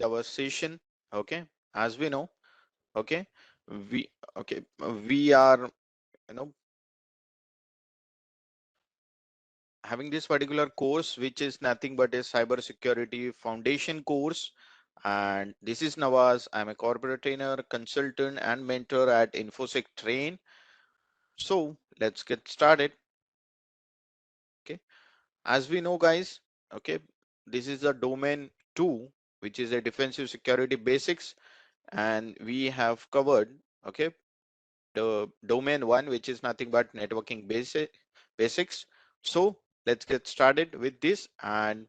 our session. Okay, as we know, okay, we we are, you know, having this particular course, which is nothing but a cybersecurity foundation course. And this is Nawaz. I'm a corporate trainer, consultant, and mentor at InfosecTrain. So let's get started. Okay, as we know, guys, okay, this is the domain 2, which is a defensive security basics, and we have covered, okay, the domain 1, which is nothing but networking basics. So let's get started with this. And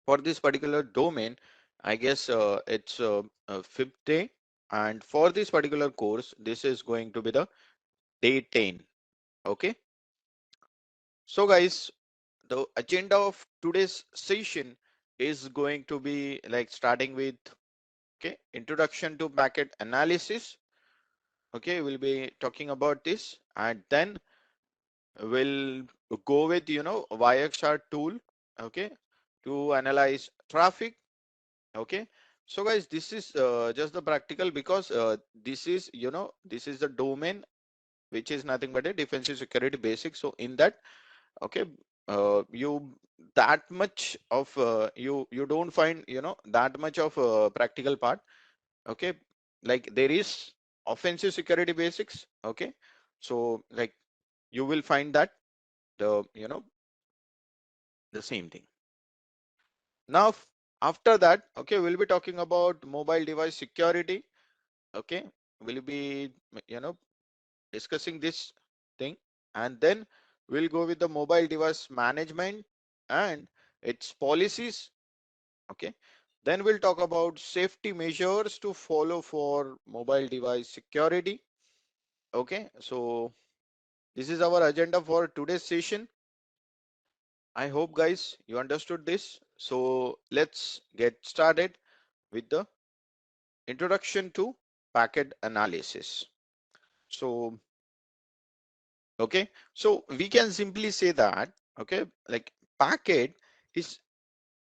for this particular domain, I guess it's fifth day. And for this particular course, this is going to be the day 10. Okay. So guys, the agenda of today's session is going to be like starting with, okay, introduction to packet analysis. Okay, we'll be talking about this, and then we'll go with, Wireshark tool, okay, to analyze traffic. Okay, so guys, this is just the practical, because this is, this is the domain which is nothing but a defensive security basic. So in that, okay, you that much of you don't find, that much of practical part. Okay, like there is offensive security basics. Okay, so like you will find that the, the same thing. Now after that, okay, we'll be talking about mobile device security. Okay, we'll be, discussing this thing, and then we'll go with the mobile device management and its policies. Okay, then we'll talk about safety measures to follow for mobile device security. Okay, so this is our agenda for today's session. I hope guys you understood this. So let's get started with the introduction to packet analysis. So okay, so we can simply say that, okay, like packet is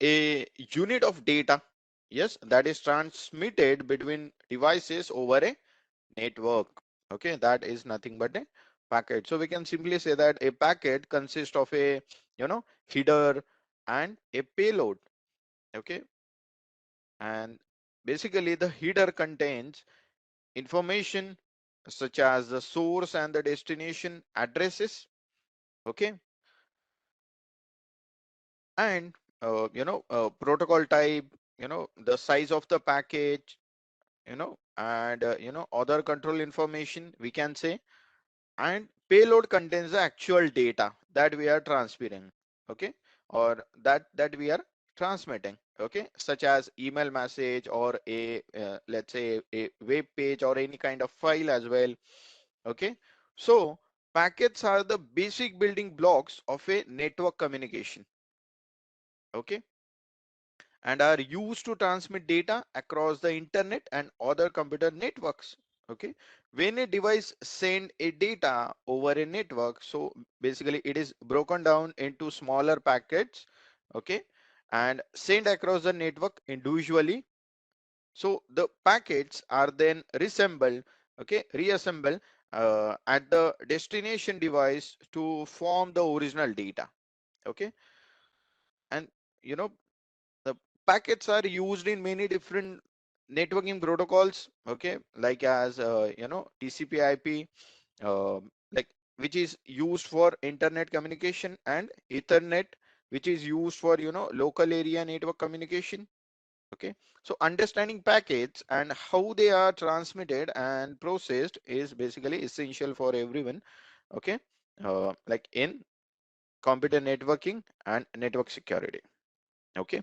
a unit of data, yes, that is transmitted between devices over a network. Okay, that is nothing but a packet. So we can simply say that a packet consists of a, header and a payload. Okay, and basically the header contains information such as the source and the destination addresses. Okay, and protocol type, the size of the package, and other control information, we can say. And payload contains the actual data that we are transmitting, okay, or that we are transmitting, okay, such as email message or a let's say a web page or any kind of file as well. Okay, so packets are the basic building blocks of a network communication. Okay, and are used to transmit data across the internet and other computer networks. Okay, when a device send a data over a network, so basically it is broken down into smaller packets, okay, and sent across the network individually. So the packets are then reassembled, okay, reassembled at the destination device to form the original data. Okay, and you know the packets are used in many different networking protocols, okay, like as TCP IP, like which is used for internet communication, and Ethernet, which is used for local area network communication. Okay, so understanding packets and how they are transmitted and processed is basically essential for everyone. Okay, like in computer networking and network security. Okay,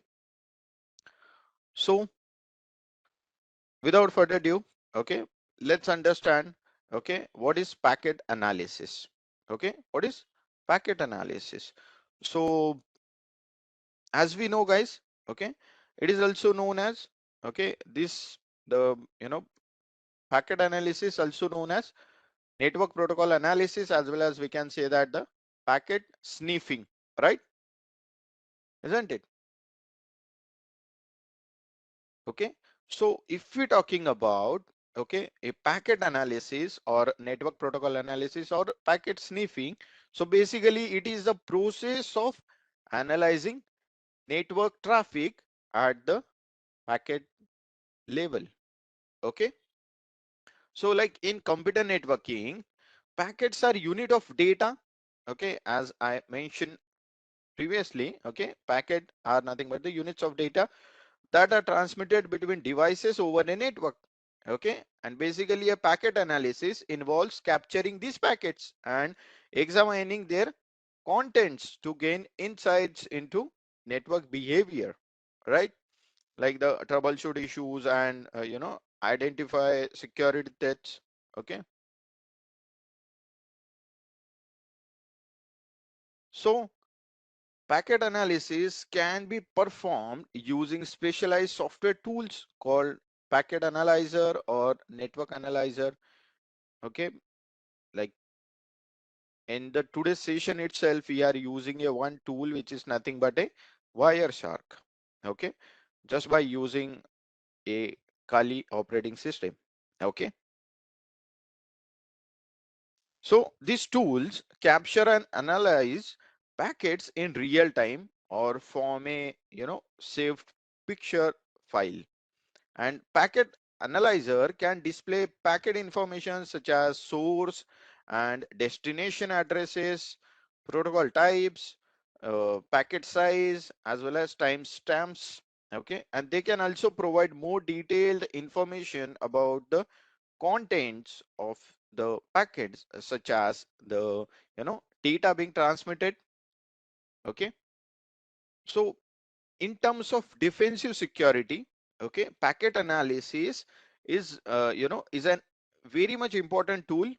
so without further ado, okay, let's understand, okay, what is packet analysis. Okay, what is packet analysis? So as we know guys, okay, it is also known as, okay, this the packet analysis, also known as network protocol analysis, as well as we can say that the packet sniffing, right, isn't it? Okay, so if we're talking about, okay, a packet analysis or network protocol analysis or packet sniffing, so basically it is the process of analyzing network traffic at the packet level. Okay, so like in computer networking, packets are unit of data. Okay, as I mentioned previously, okay, packet are nothing but the units of data that are transmitted between devices over a network. Okay, and basically a packet analysis involves capturing these packets and examining their contents to gain insights into network behavior, right? Like the troubleshoot issues and identify security threats. Okay, so packet analysis can be performed using specialized software tools called packet analyzer or network analyzer. Okay, like in the today's session itself, we are using a one tool which is nothing but a Wireshark. Okay, just by using a Kali operating system. Okay, so these tools capture and analyze packets in real time or form a saved picture file. And packet analyzer can display packet information such as source and destination addresses, protocol types, packet size, as well as timestamps. Okay, and they can also provide more detailed information about the contents of the packets, such as the data being transmitted. Okay, so in terms of defensive security, okay, packet analysis is is an very much important tool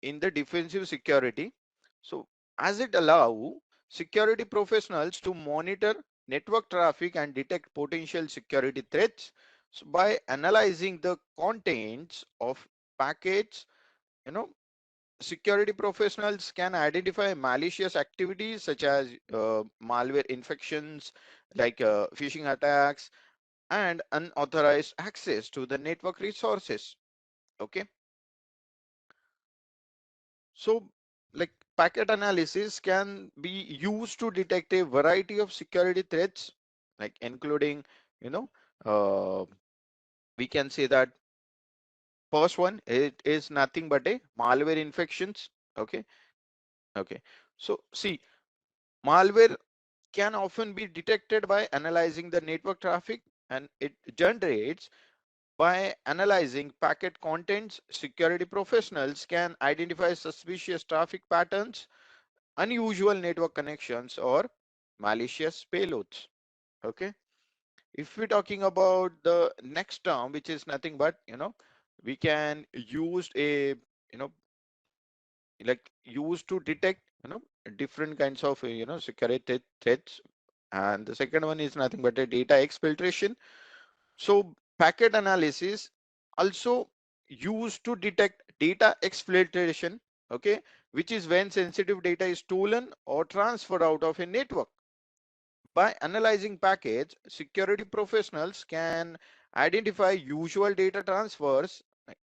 in the defensive security. So as it allow security professionals to monitor network traffic and detect potential security threats. So by analyzing the contents of packets, you know security professionals can identify malicious activities such as malware infections, like phishing attacks and unauthorized access to the network resources. Okay, so like packet analysis can be used to detect a variety of security threats, like including you know uh, we can say that first one, it is nothing but a malware infections. Okay, okay, so see, malware can often be detected by analyzing the network traffic, and it generates by analyzing packet contents. Security professionals can identify suspicious traffic patterns, unusual network connections, or malicious payloads. Okay, if we're talking about the next term, which is nothing but we can use a like used to detect different kinds of security threats. And the second one is nothing but a data exfiltration. So packet analysis also used to detect data exfiltration, okay, which is when sensitive data is stolen or transferred out of a network. By analyzing packets, security professionals can identify usual data transfers,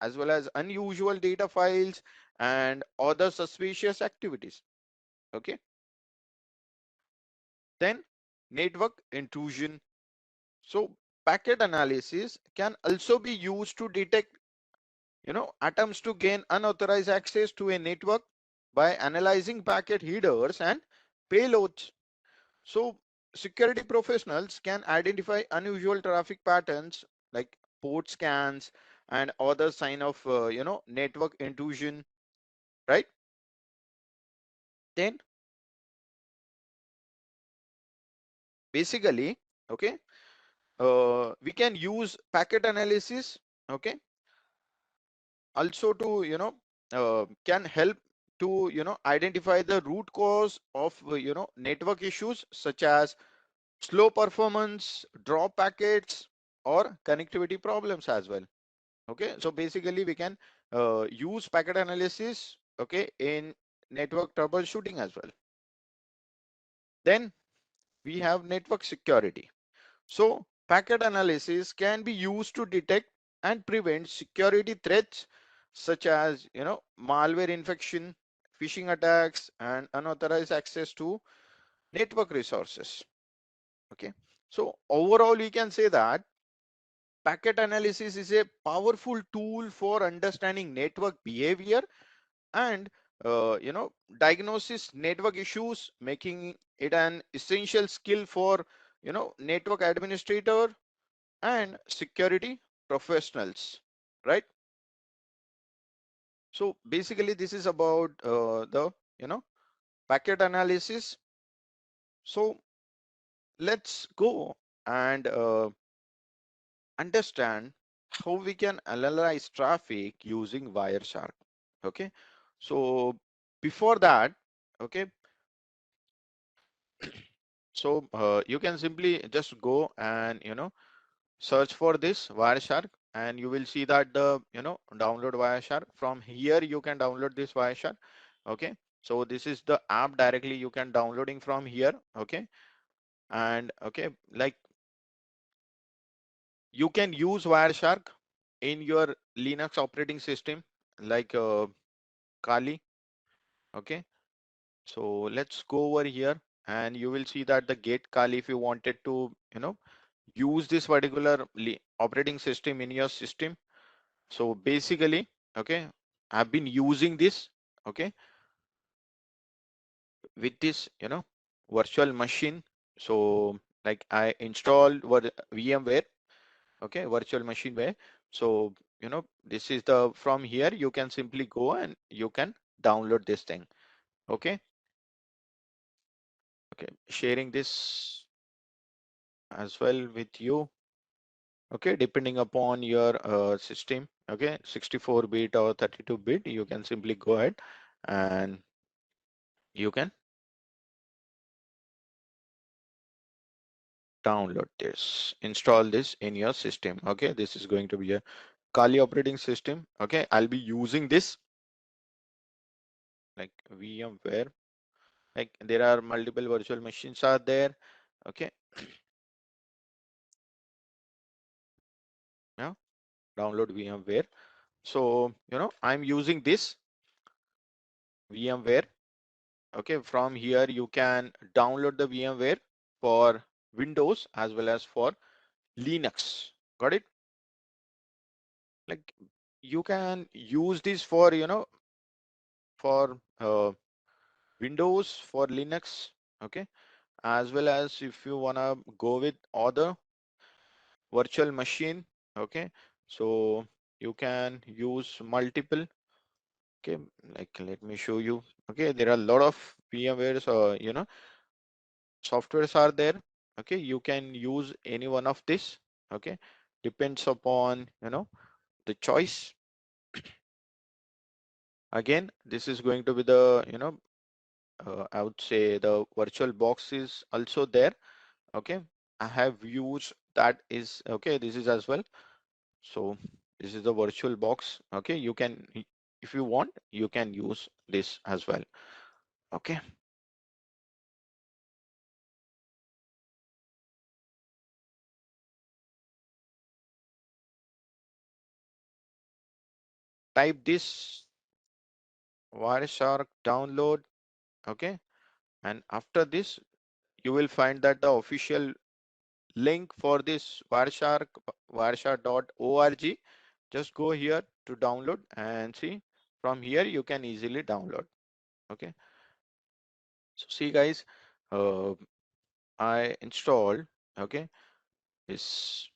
as well as unusual data files and other suspicious activities. Okay, then network intrusion. So packet analysis can also be used to detect attempts to gain unauthorized access to a network by analyzing packet headers and payloads. So security professionals can identify unusual traffic patterns like port scans and other sign of network intrusion, right? Then basically, okay, we can use packet analysis, okay, also to can help to identify the root cause of network issues such as slow performance, drop packets, or connectivity problems as well. Okay, so basically we can use packet analysis, okay, in network troubleshooting as well. Then we have network security. So Packet analysis can be used to detect and prevent security threats such as, malware infection, phishing attacks, and unauthorized access to network resources. Okay. So overall, we can say that packet analysis is a powerful tool for understanding network behavior and diagnosis network issues, making it an essential skill for network administrator and security professionals, right? So basically this is about the packet analysis. So let's go and understand how we can analyze traffic using Wireshark. Okay, so before that, okay, so you can simply just go and search for this Wireshark, and you will see that the download Wireshark. From here you can download this Wireshark. Okay, so this is the app directly you can downloading from here. Okay, and okay, like you can use Wireshark in your Linux operating system like Kali. Okay, so let's go over here and you will see that the get Kali, if you wanted to use this particular operating system in your system. So basically, okay, I've been using this, okay, with this, virtual machine. So like I installed VMware, okay, virtual machine where. So, this is the, from here, you can simply go and you can download this thing. Okay. Okay. Sharing this as well with you. Okay. Depending upon your system. Okay. 64-bit or 32-bit, you can simply go ahead and you can download this, install this in your system. Okay, this is going to be a Kali operating system. Okay, I'll be using this like VMware. Like there are multiple virtual machines are there. Okay, yeah, download VMware. So I'm using this VMware. Okay, from here you can download the VMware for Windows as well as for Linux. Got it? Like you can use this for for Windows, for Linux, okay, as well as if you wanna go with other virtual machine, okay, so you can use multiple, okay, like let me show you. Okay, there are a lot of VMwares or softwares are there. Okay, you can use any one of this. Okay, depends upon the choice. Again, this is going to be the I would say the virtual box is also there. Okay, I have used that is okay, this is as well. So this is the virtual box. Okay, you can, if you want, you can use this as well. Okay, type this Wireshark download. Okay, and after this you will find that the official link for this Wireshark, wireshark.org. Just go here to download and see, from here you can easily download. Okay, so see guys, uh, I installed, okay, is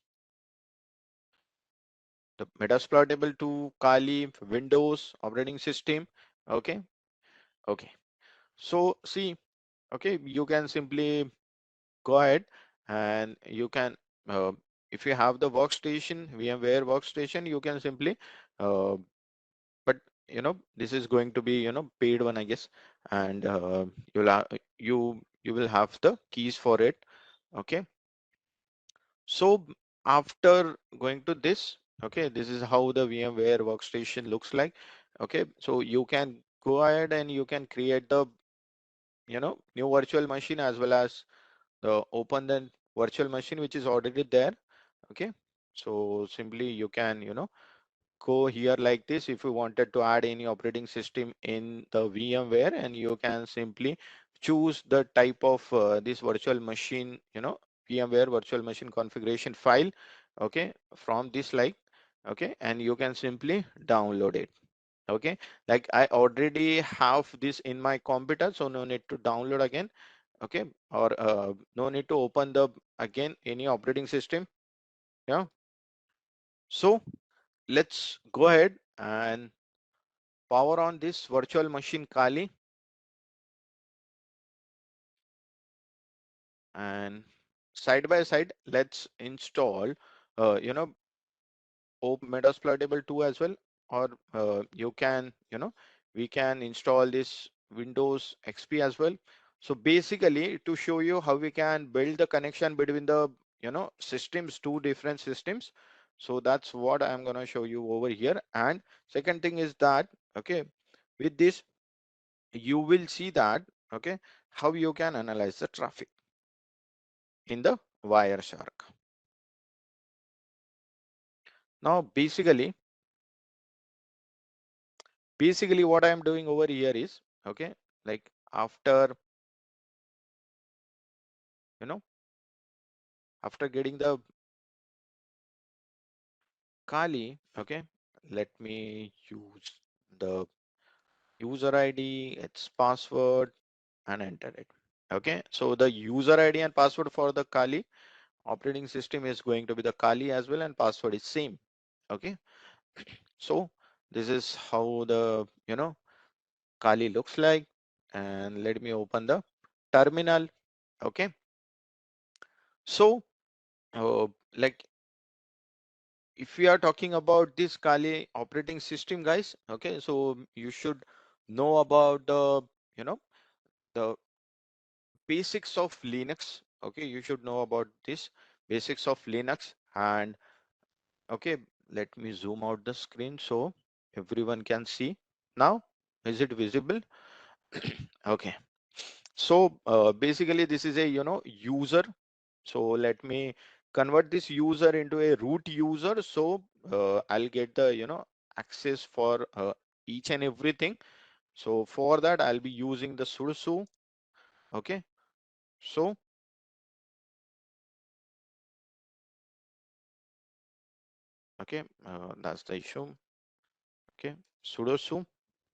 the Metasploitable to Kali Windows operating system. Okay, okay. So see, okay, you can simply go ahead and you can, uh, if you have the workstation, VMware workstation, you can simply, uh, but this is going to be paid one, I guess, and you'll have, you will have the keys for it. Okay, so after going to this, okay, this is how the VMware workstation looks like. Okay, so you can go ahead and you can create the new virtual machine as well as the open then virtual machine which is already there. Okay, so simply you can, go here like this if you wanted to add any operating system in the VMware, and you can simply choose the type of this virtual machine, VMware virtual machine configuration file, okay, from this like, okay, and you can simply download it. Okay, like I already have this in my computer, so no need to download again. Okay, or no need to open the again any operating system. Yeah, so let's go ahead and power on this virtual machine Kali, and side by side let's install Metasploitable 2 as well, or you can, we can install this Windows XP as well. So basically to show you how we can build the connection between the, systems, two different systems. So that's what I'm going to show you over here. And second thing is that, okay, with this you will see that, okay, how you can analyze the traffic in the Wireshark. Now basically what I am doing over here is, okay, like after, you know after getting the Kali, okay, let me use the user ID, its password, and enter it. Okay, so the user ID and password for the Kali operating system is going to be the Kali as well, and password is same. Okay, so this is how the, Kali looks like. And let me open the terminal. Okay, so like if we are talking about this Kali operating system, guys, okay, so you should know about the, you know the basics of Linux. Okay, you should know about this basics of Linux. And okay, let me zoom out the screen so everyone can see. Now is it visible? Okay, so basically this is a, user. So let me convert this user into a root user, so I'll get the, access for each and everything. So for that I'll be using the sudo. Okay, so okay, that's the issue. Okay, sudo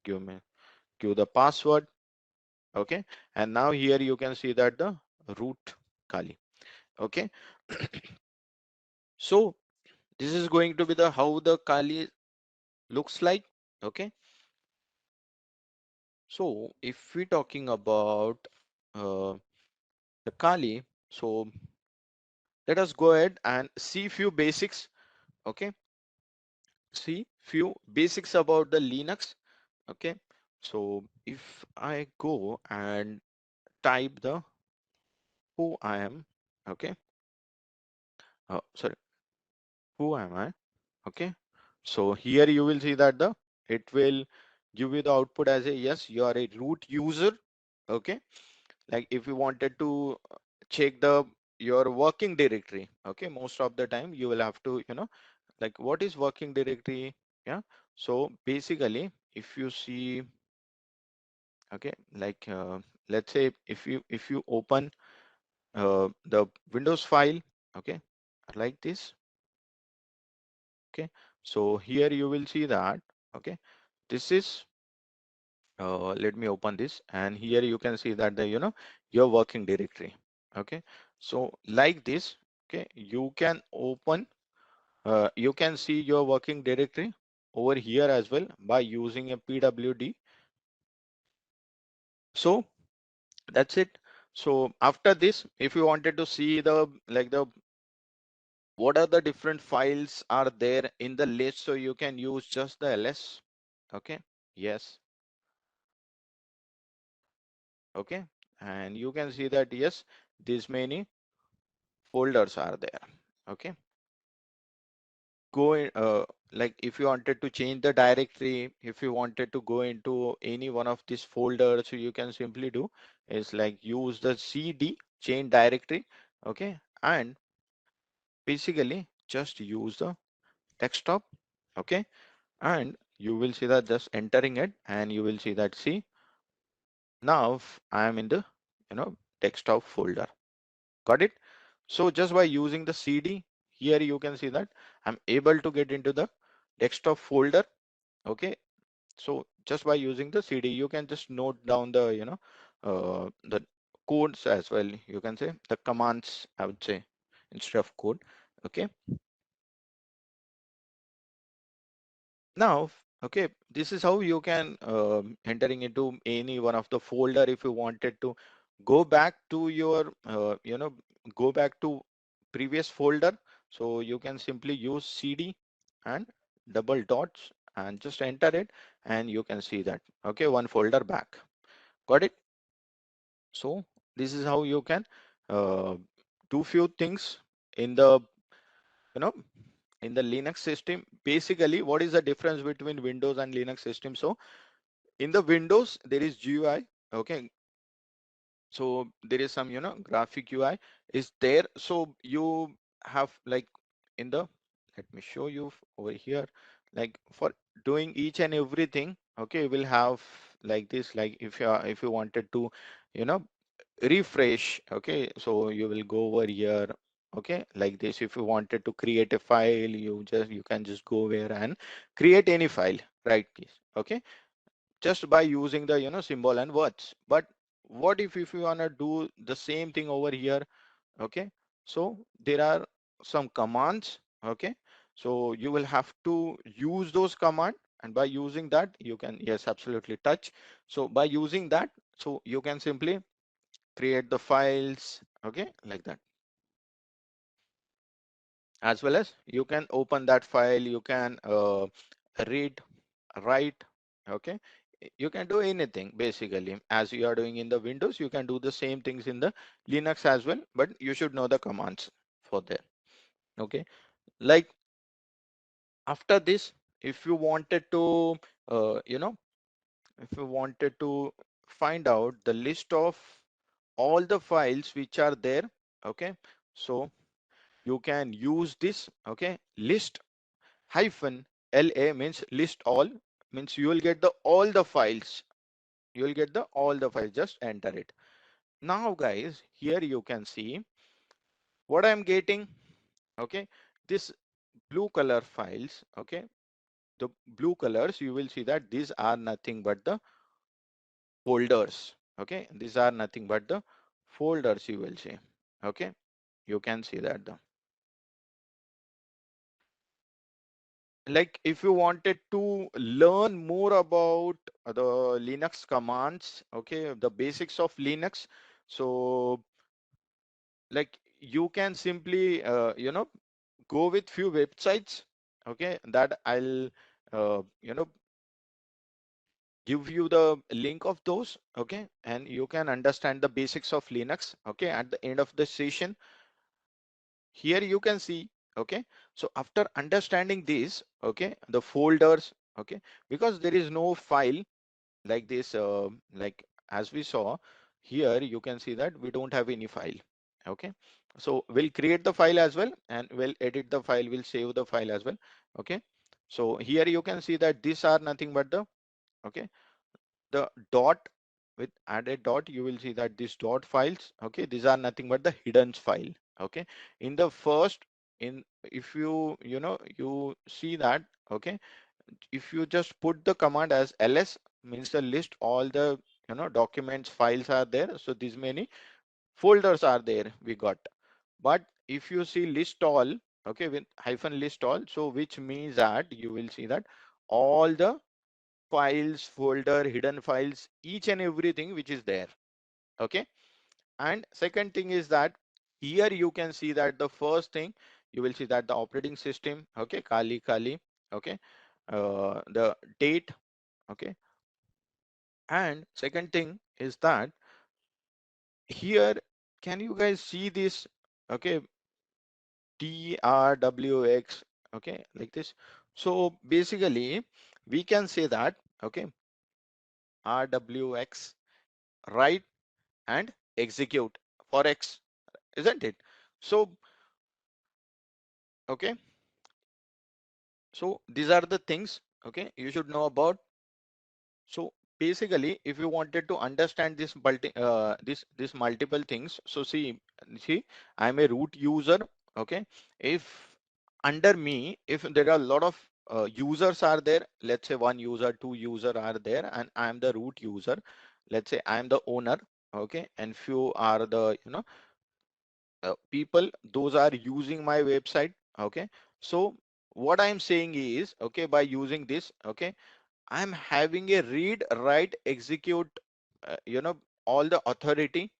give the password. Okay, and now here you can see that the root Kali. Okay, so this is going to be the how the Kali looks like. Okay, so if we're talking about uh, the Kali, so let us go ahead and see few basics. Okay, see few basics about the Linux. Okay, so if I go and type the who I am, okay, sorry, who am I? Okay, so here you will see that the it will give you the output as a yes, you are a root user. Okay, like if you wanted to check the your working directory, okay, most of the time you will have to, like what is working directory. Yeah, so basically if you see, okay, like let's say if you open the Windows file, okay, like this. Okay, so here you will see that, okay, this is let me open this, and here you can see that the, your working directory. Okay, so like this, okay, you can open you can see your working directory over here as well by using a pwd. So that's it. So after this, if you wanted to see the like the what are the different files are there in the list, so you can use just the ls. Okay, yes. Okay, and you can see that yes, these many folders are there. Okay, go in, like if you wanted to change the directory, if you wanted to go into any one of these folders, so you can simply do is like use the cd change directory. Okay, and basically just use the desktop. Okay, and you will see that just entering it, and you will see that, see, now I am in the desktop folder. Got it? So just by using the CD here, you can see that I'm able to get into the desktop folder. Okay, so just by using the CD, you can just note down the the codes as well. You can say the commands, I would say, instead of code. Okay, now, okay, this is how you can entering into any one of the folder. If you wanted to go back to your go back to previous folder, so you can simply use CD and double dots and just enter it, and you can see that, okay, one folder back. Got it? So this is how you can uh, do few things in the you know in the Linux system. Basically, what is the difference between Windows and Linux system? So in the Windows, there is GUI. Okay, so there is some graphic UI is there. So you have like in the, let me show you over here, like for doing each and everything. Okay, we'll have like this, like if you wanted to you know refresh. Okay, so you will go over here. Okay, like this, if you wanted to create a file, you can just go over and create any file, right? Okay, just by using the symbol and words. But what if you want to do the same thing over here? Okay, so there are some commands. Okay, so you will have to use those commands, and by using that you can, yes, absolutely, touch. So by using that, so you can simply create the files, okay, like that, as well as you can open that file, you can read, write. Okay, you can do anything basically. As you are doing in the Windows, you can do the same things in the Linux as well, but you should know the commands for there. Okay, like after this, if you wanted to uh, you know if you wanted to find out the list of all the files which are there, okay, so you can use this. Okay, list hyphen LA means list all, means you will get the all the files. You will get the all the files, just enter it. Now guys, here you can see what I'm getting. Okay, this blue color files. Okay, the blue colors, you will see that these are nothing but the folders. Okay, these are nothing but the folders, you will see. Okay, you can see that the, like if you wanted to learn more about the Linux commands, okay, the basics of Linux, so like you can simply go with few websites, okay, that I'll give you the link of those, okay, and you can understand the basics of Linux. Okay, at the end of the session, here you can see. Okay, so after understanding this, okay, the folders, okay, because there is no file like this, like as we saw here, you can see that we don't have any file. Okay, so we'll create the file as well, and we'll edit the file, we'll save the file as well. Okay, so here you can see that these are nothing but the, okay, the dot, with added dot, you will see that these dot files, okay, these are nothing but the hidden file. Okay, in the first, in, if you see that, okay, if you just put the command as ls, means the list all the documents, files are there, so these many folders are there we got. But if you see list all, okay, with hyphen list all, so which means that you will see that all the files, folder, hidden files, each and everything which is there. Okay, and second thing is that here you can see that the first thing, you will see that the operating system, okay, kali kali. Okay, the date. Okay, and second thing is that here, can you guys see this? Okay, TRWX, okay, like this. So basically we can say that, okay, RWX, write and execute for X, isn't it? So, okay, so these are the things, okay, you should know about. So basically, if you wanted to understand this multiple things, so see, I'm a root user. Okay, if under me, if there are a lot of users are there, let's say one user, two user are there, and I'm the root user. Let's say I'm the owner. Okay, and few are the people those are using my website. Okay, so what I'm saying is, okay, by using this, okay, I'm having a read, write, execute, all the authority.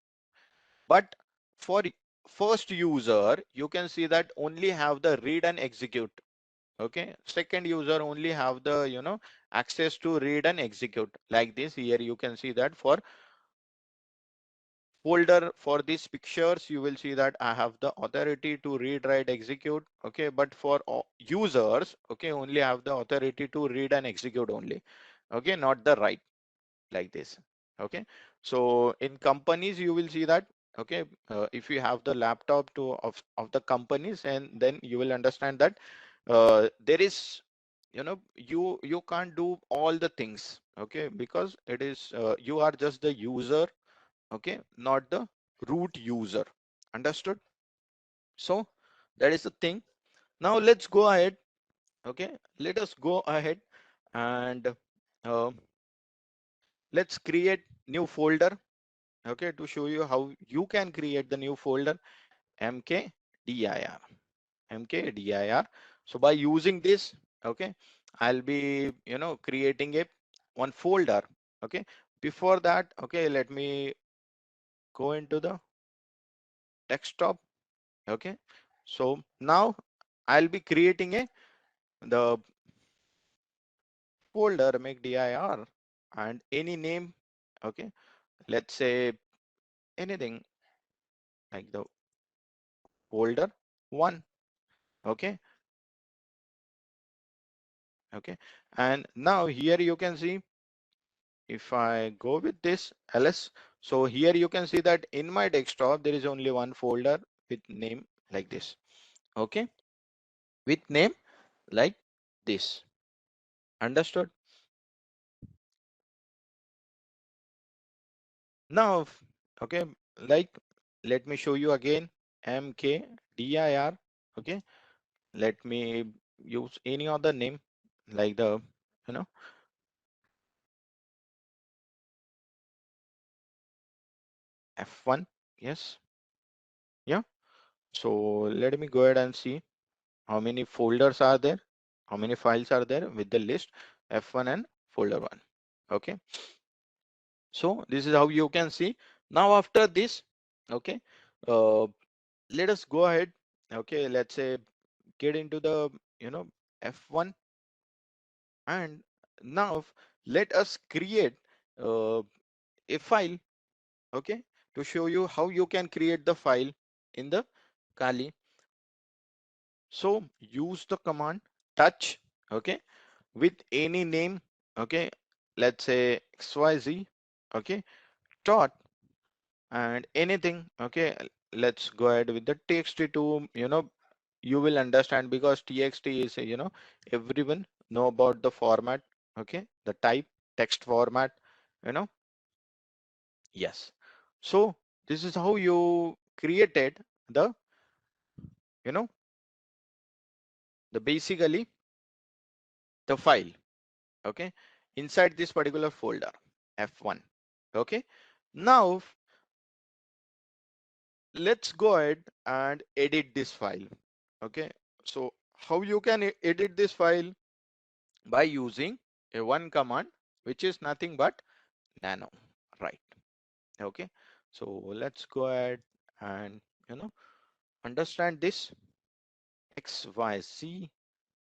But for first user, you can see that only have the read and execute. Okay. Second user only have the, access to read and execute like this. Here you can see that for folder for these pictures, you will see that I have the authority to read, write, execute. Okay. But for users, okay, only have the authority to read and execute only. Okay. Not the write. Like this. Okay, so in companies you will see that, okay, if you have the laptop of the companies, and then you will understand that there is, you can't do all the things. Okay, because it is you are just the user. Okay, not the root user. Understood? So that is the thing. Now let's go ahead. Okay, let us go ahead and uh, let's create new folder. Okay, to show you how you can create the new folder. mkdir mkdir. So by using this, okay, I'll be, creating a one folder. Okay, before that, okay, let me go into the desktop. Okay, so now I'll be creating a the folder make dir and any name. Okay, let's say anything like the folder one. Okay, okay, and now here you can see, if I go with this ls, so here you can see that in my desktop there is only one folder with name like this. Okay, with name like this. Understood? Now, okay, like, let me show you again. mkdir. Okay, let me use any other name like the, you know f1. Yes, yeah. So let me go ahead and see how many folders are there, how many files are there with the list f1 and folder 1. Okay, so this is how you can see. Now after this, okay, uh, let us go ahead. Okay, let's say get into the, f1, and now let us create uh, a file. Okay, to show you how you can create the file in the Kali. So use the command touch. Okay, with any name. Okay, let's say xyz. Okay, dot and anything. Okay, let's go ahead with the txt to, you will understand, because txt is, everyone know about the format. Okay, the type text format. you know yes. So this is how you created the, you know the basically the file. Okay, inside this particular folder f1. Okay, now let's go ahead and edit this file. Okay, so how you can edit this file? By using a one command, which is nothing but nano, right? Okay, so let's go ahead and, understand this xyz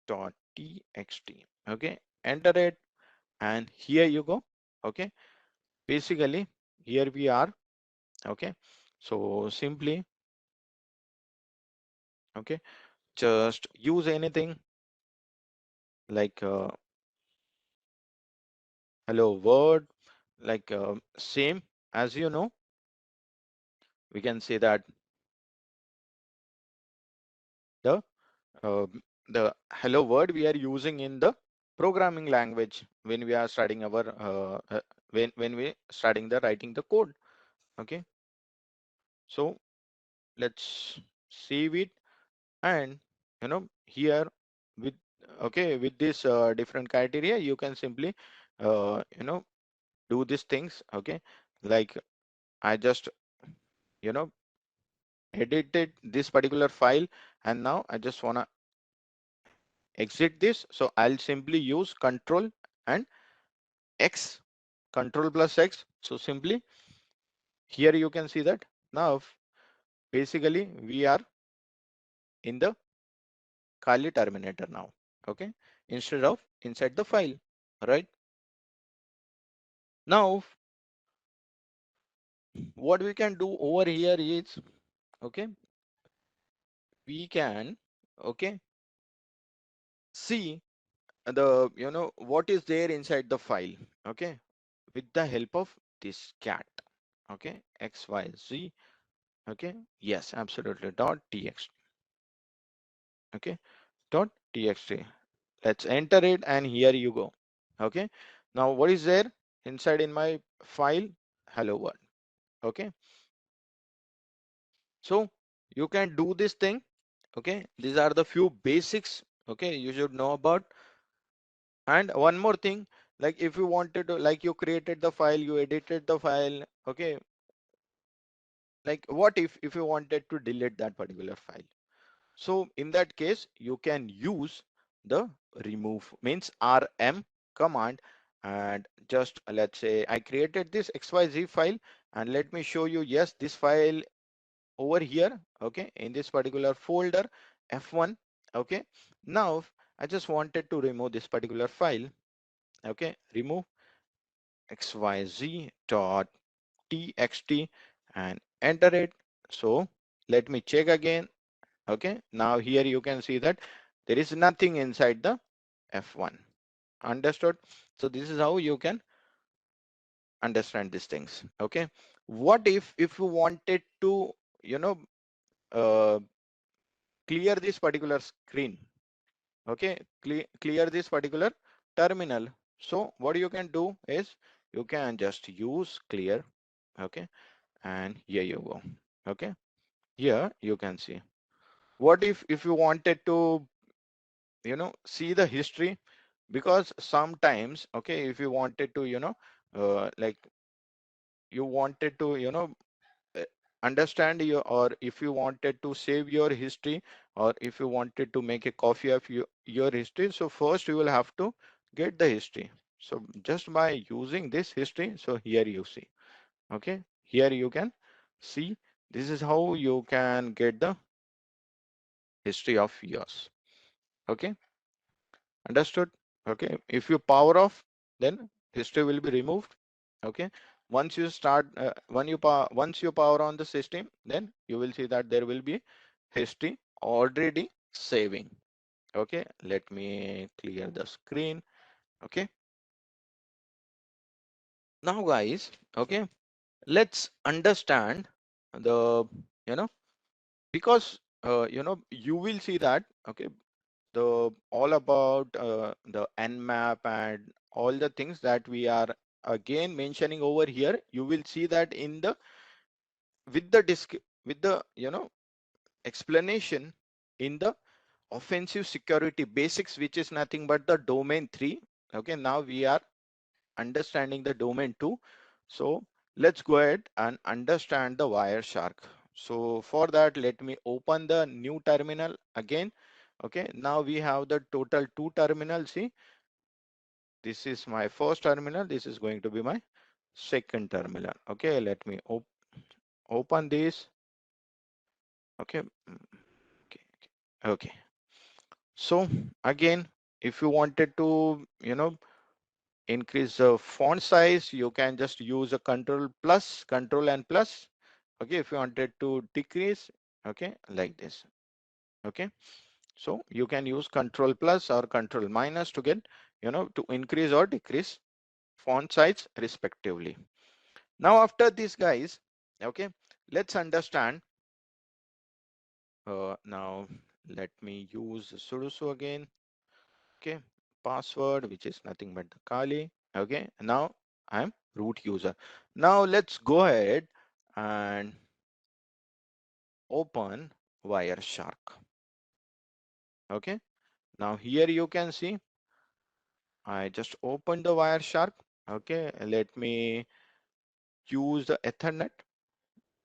dot txt. Okay, enter it, and here you go. Okay, basically here we are. Okay, so simply, okay, just use anything like hello world, like same as, we can say that the uh, the hello word we are using in the programming language when we are starting our when we starting the writing the code. Okay, so let's save it. And here with okay, with this different criteria, you can simply do these things. Okay, like I just you know edited this particular file, and now I just wanna exit this. So I'll simply use control and X, control plus X. So simply here you can see that now basically we are in the Kali terminator now. Okay, instead of inside the file, right? Now what we can do over here is, okay, we can, okay, see the what is there inside the file, okay, with the help of this cat. Okay, XYZ. Okay, yes, absolutely, dot txt. Okay, dot txt. Let's enter it, and here you go. Okay, now what is there inside in my file? Hello world. Okay, so you can do this thing. Okay, these are the few basics, okay, you should know about. And one more thing, like if you wanted to, like you created the file, you edited the file, okay, like what if you wanted to delete that particular file? So in that case, you can use the remove, means rm command. And just let's say I created this xyz file, and let me show you, yes, this file over here, okay, in this particular folder f1. Okay, now I just wanted to remove this particular file. Okay, remove xyz dot txt and enter it. So let me check again. Okay, now here you can see that there is nothing inside the f1. Understood? So this is how you can understand these things. Okay, what if you wanted to you know uh, clear this particular screen? Okay, clear this particular terminal. So what you can do is you can just use clear. Okay, and here you go. Okay, here you can see, what if you wanted to see the history, because sometimes, okay, if you wanted to like you wanted to uh, understand your, or if you wanted to save your history, or if you wanted to make a copy of your history, so first you will have to get the history. So just by using this history, so here you see, okay, here you can see, this is how you can get the history of yours. Okay, understood? Okay, if you power off, then history will be removed. Okay, once you start once you power on the system, then you will see that there will be history already saving. Okay, let me clear the screen. Okay, now guys, okay, let's understand the you know because you will see that, okay, the all about the Nmap and all the things that we are again mentioning over here. You will see that in the with the disk with the explanation in the offensive security basics, which is nothing but the domain 3. Okay, now we are understanding the domain 2. So let's go ahead and understand the Wireshark. So for that, let me open the new terminal again. Okay, now we have the total 2 terminals. See, this is my first terminal, this is going to be my second terminal. Okay, let me open this. Okay, okay, okay. So again, if you wanted to increase the font size, you can just use a control and plus. Okay, if you wanted to decrease, okay, like this. Okay, so you can use control plus or control minus to get to increase or decrease font size respectively. Now after this, guys, okay, let's understand now let me use sudoku again. Okay, password, which is nothing but the Kali. Okay, now I'm root user. Now let's go ahead and open Wireshark. Okay, now here you can see I just opened the Wireshark. Okay, let me use the Ethernet.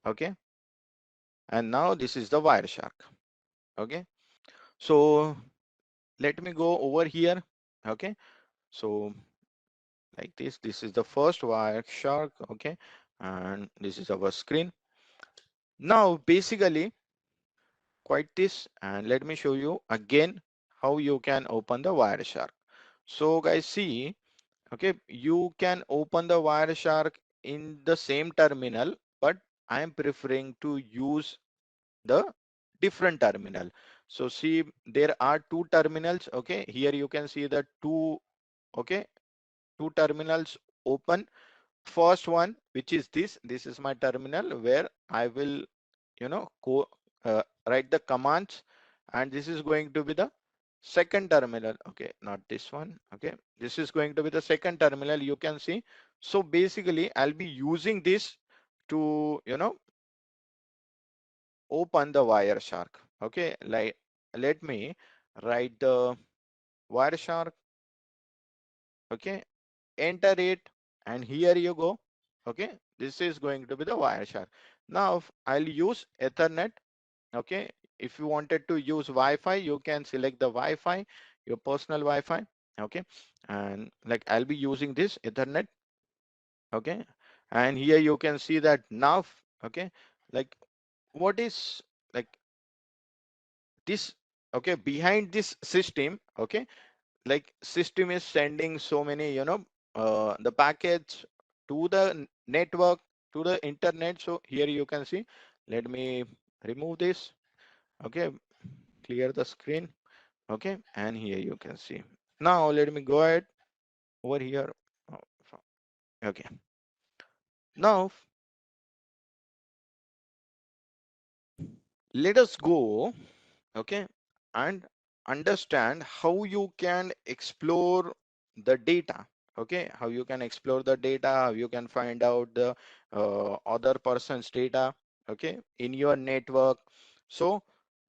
Okay, and now this is the Wireshark. Okay, so let me go over here. Okay, so like this is the first Wireshark. Okay, and this is our screen. Now basically quite this, and let me show you again how you can open the Wireshark. So guys, see, okay, you can open the Wireshark in the same terminal, but I am preferring to use the different terminal. So see, there are two terminals. Okay, here you can see the two, okay, two terminals open. First one, which is this is my terminal where I will, write the commands, and this is going to be the second terminal. Okay, not this one. Okay, this is going to be the second terminal, you can see. So basically I'll be using this to, open the Wireshark. Okay, like let me write the Wireshark. Okay, enter it, and here you go. Okay, this is going to be the Wireshark. Now I'll use Ethernet. Okay, if you wanted to use Wi-Fi, you can select the Wi-Fi, your personal Wi-Fi. Okay, and like I'll be using this Ethernet. Okay, and here you can see that now. Okay, like what is like this. Okay, behind this system. Okay, like system is sending so many, the packets to the network, to the internet. So here you can see, let me remove this. Okay, clear the screen. Okay, and here you can see. Now let me go ahead over here. Oh, okay, now let us go. Okay, and understand how you can explore the data. Okay, how you can explore the data, how you can find out the other person's data, okay, in your network. So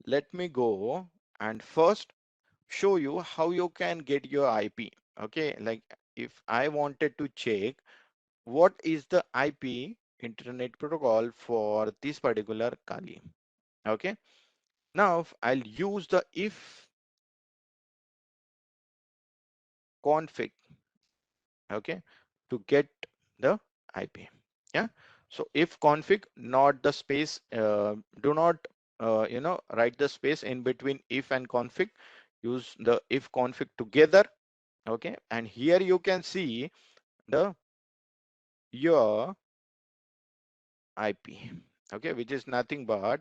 let me go and first show you how you can get your IP. Okay, like if I wanted to check what is the IP, internet protocol, for this particular Kali. Okay, now I'll use the if config, okay, to get the IP. Yeah, so if config, not the space, do not write the space in between if and config. Use the if config together. Okay, and here you can see the your IP. Okay, which is nothing but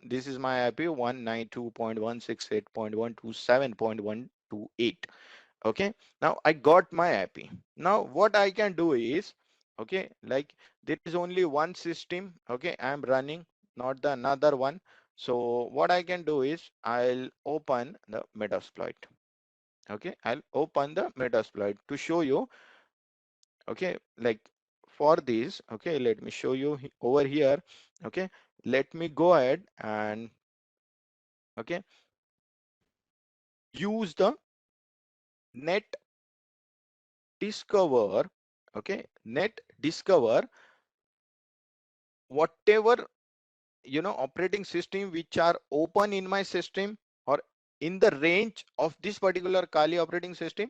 this is my IP 192.168.127.128. Okay, now I got my IP. Now what I can do is, okay, like there is only one system. Okay, I'm running, not the another one. So what I can do is I'll open the Metasploit. Okay, I'll open the Metasploit to show you. Okay, like for this, okay, let me show you over here. Okay, let me go ahead and, okay, use the net discover. Okay, net discover whatever, operating system which are open in my system, or in the range of this particular Kali operating system.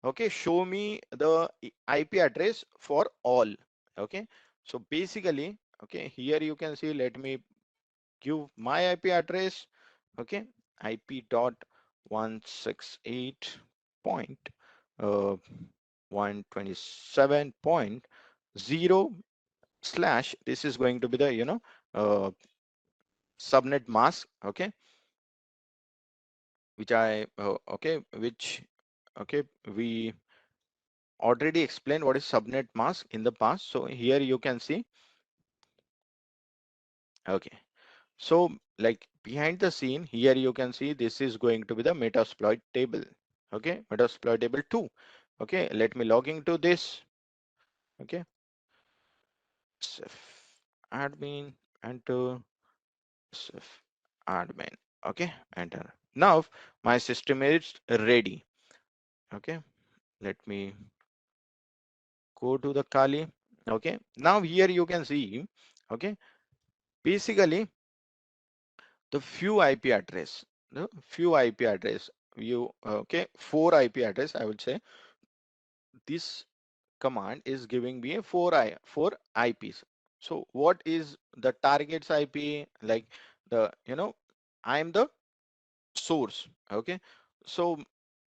Okay, show me the IP address for all. Okay, so basically, okay, here you can see, let me give my IP address. Okay, IP dot 168 point 127.0 slash, this is going to be the, uh, subnet mask. Okay, which I okay, which, okay, we already explained what is subnet mask in the past. So here you can see. Okay, so like behind the scene here you can see this is going to be the Metasploit table. Okay, Metasploit table 2. Okay, let me log into this. Okay, admin, enter admin. Okay, enter. Now my system is ready. Okay, let me go to the Kali. Okay, now here you can see, okay, basically the few IP address, the few IP address you, okay, 4 IP address, I would say. This command is giving me a 4 IPs. So what is the target's IP? Like the, I'm the source. Okay, so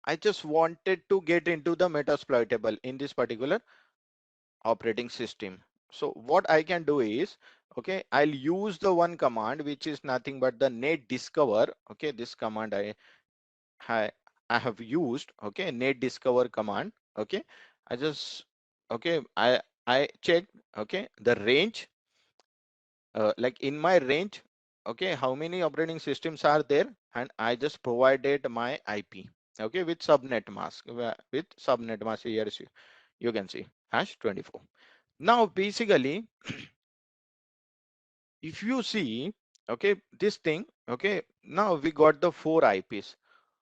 I just wanted to get into the Metasploitable in this particular operating system. So what I can do is, okay, I'll use the one command which is nothing but the net discover. Okay, this command I, I have used. Okay, net discover command. Okay, I just, okay, I checked, okay, the range, like in my range, okay, how many operating systems are there, and I just provided my IP, okay, with subnet mask, with subnet mask here you can see #24. Now basically if you see, okay, this thing, okay, now we got the 4 IPs.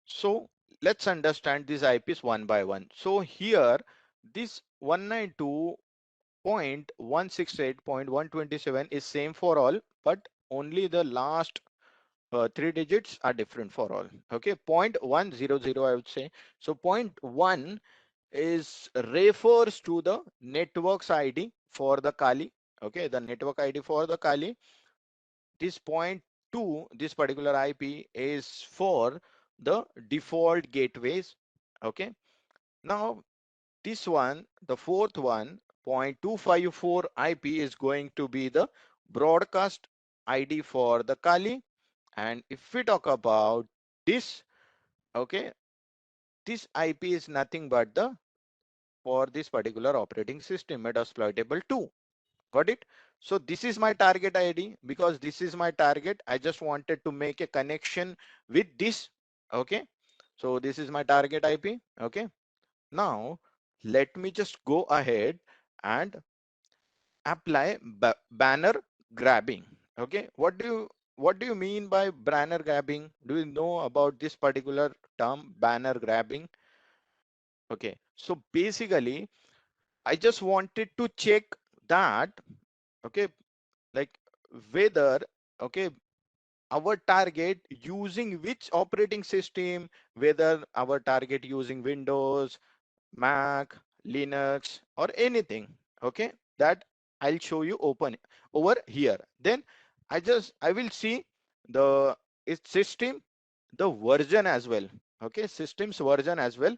So let's understand these IPs one by one. So here this 192.168.127 is same for all, but only the last 3 digits are different for all. Okay, 0.100 I would say. So point 1 is refers to the network's ID for the Kali. Okay, the network ID for the Kali. This point 2, this particular IP is for the default gateways. Okay, now this one, the fourth one, 0.254 IP is going to be the broadcast ID for the Kali. And if we talk about this, okay, this IP is nothing but the for this particular operating system, Metasploitable 2. Got it? So this is my target ID. Because this is my target, I just wanted to make a connection with this. Okay, so this is my target IP. Okay, now let me just go ahead and apply banner grabbing. Okay, what do you mean by banner grabbing? Do you know about this particular term, banner grabbing? Okay, so basically I just wanted to check that, okay, like whether, okay, our target using which operating system, whether our target using Windows, Mac, Linux, or anything. Okay, that I'll show you open over here. Then I will see the its system, the version as well. Okay, system's version as well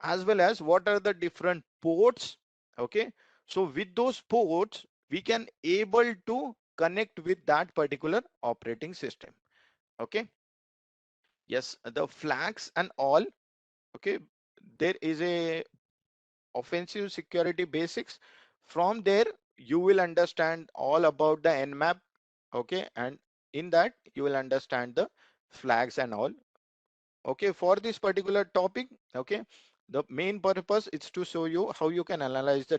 as what are the different ports. Okay, so with those ports we can able to connect with that particular operating system. Okay, yes, the flags and all. Okay, there is a offensive security basics. From there you will understand all about the Nmap. Okay, and in that you will understand the flags and all. Okay, for this particular topic, okay, the main purpose is to show you how you can analyze the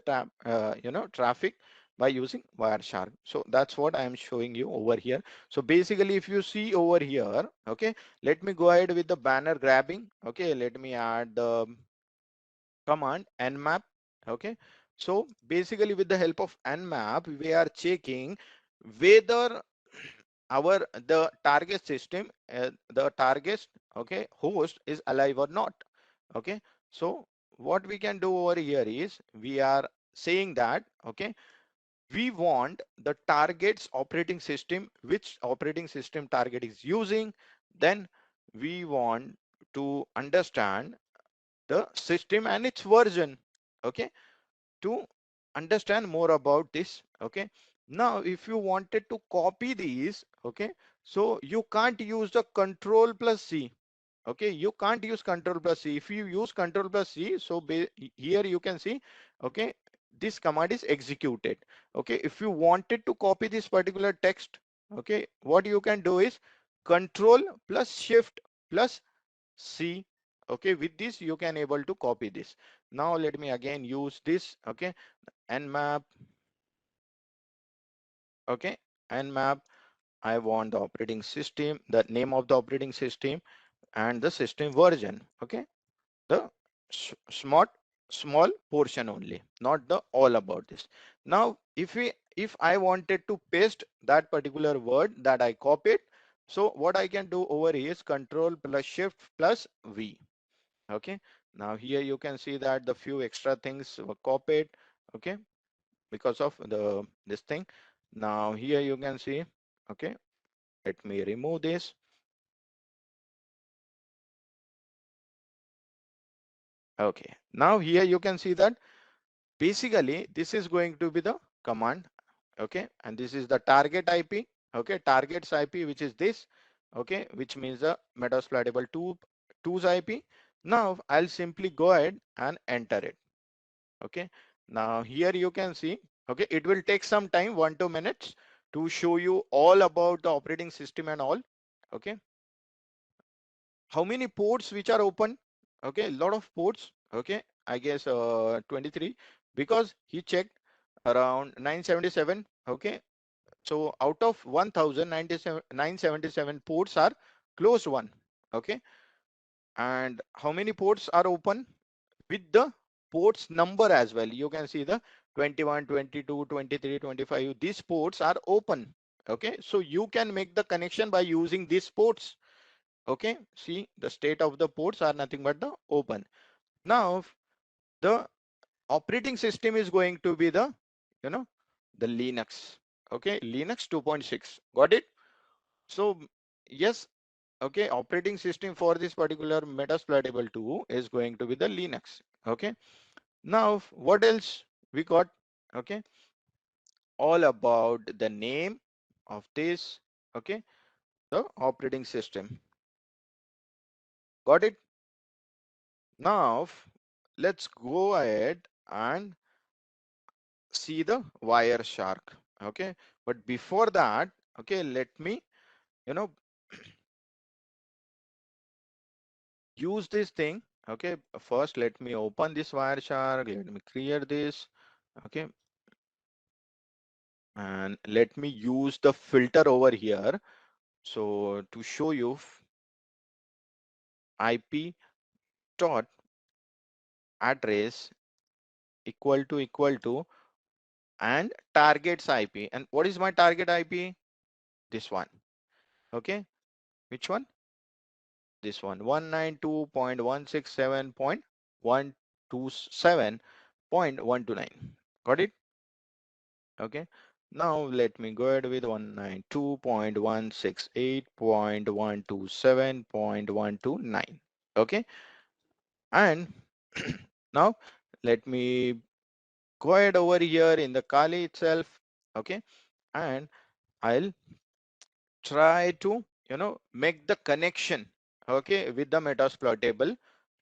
traffic by using Wireshark. So that's what I am showing you over here. So basically if you see over here, okay, let me go ahead with the banner grabbing. Okay, let me add the command nmap. Okay, so basically with the help of nmap we are checking whether our the target system, the target, okay, host is alive or not. Okay, so what we can do over here is we are saying that, okay, we want the target's operating system, which operating system target is using. Then we want to understand the system and its version. Okay, to understand more about this. Okay, now if you wanted to copy these, okay, so you can't use the Control+C. Okay, you can't use Control+C. If you use Control+C, so here you can see, okay, this command is executed. Okay, if you wanted to copy this particular text, okay, what you can do is control plus shift plus C. Okay, with this you can able to copy this. Now let me again use this. Okay, nmap. Okay, nmap. I want the operating system, the name of the operating system, and the system version. Okay, the smart small portion only, not the all about this. Now if I wanted to paste that particular word that I copied, so what I can do over here is control plus shift plus V. Okay, now here you can see that the few extra things were copied. Okay, because of the this thing. Now here you can see. Okay, let me remove this. Okay, now here you can see that basically this is going to be the command. Okay, and this is the target IP. Okay, targets IP, which is this. Okay, which means the metasploitable 2's IP. Now I'll simply go ahead and enter it. Okay, now here you can see. Okay, it will take some time, 1-2 minutes, to show you all about the operating system and all. Okay, how many ports which are open? Okay, a lot of ports. Okay, I guess 23, because he checked around 977. Okay, so out of 1097 ports are closed one. Okay, and how many ports are open with the ports number as well? You can see the 21, 22, 23, 25. These ports are open. Okay, so you can make the connection by using these ports. Okay, see the state of the ports are nothing but the open. Now the operating system is going to be the, you know, the Linux. Okay, Linux 2.6. Got it? So yes, okay, operating system for this particular Metasploitable 2 is going to be the Linux. Okay, now what else we got? Okay, all about the name of this. Okay, the operating system. Got it? Now let's go ahead and see the Wireshark. Okay, but before that, okay, let me, you know, use this thing. Okay, first let me open this Wireshark. Let me clear this. Okay, and let me use the filter over here. So to show you IP dot address equal to and targets IP. And what is my target IP? This one. Okay, which one? This one, 192.167.127.129. Got it? Okay. Now let me go ahead with 192.168.127.129. Okay. And now let me go ahead over here in the Kali itself. Okay. And I'll try to, you know, make the connection, okay, with the Metasploitable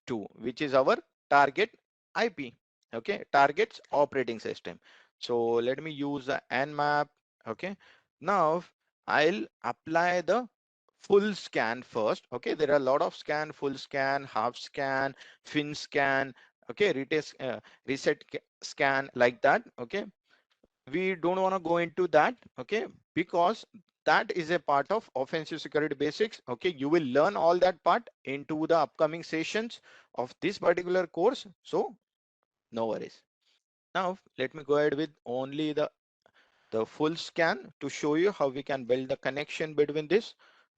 2, which is our target IP. Okay, targets operating system. So let me use the nmap. Okay, now I'll apply the full scan first. Okay, there are a lot of scan, full scan, half scan, fin scan. Okay, reset scan, like that. Okay, we don't want to go into that. Okay, because that is a part of offensive security basics. Okay, you will learn all that part into the upcoming sessions of this particular course, so no worries. Now let me go ahead with only the full scan to show you how we can build the connection between this.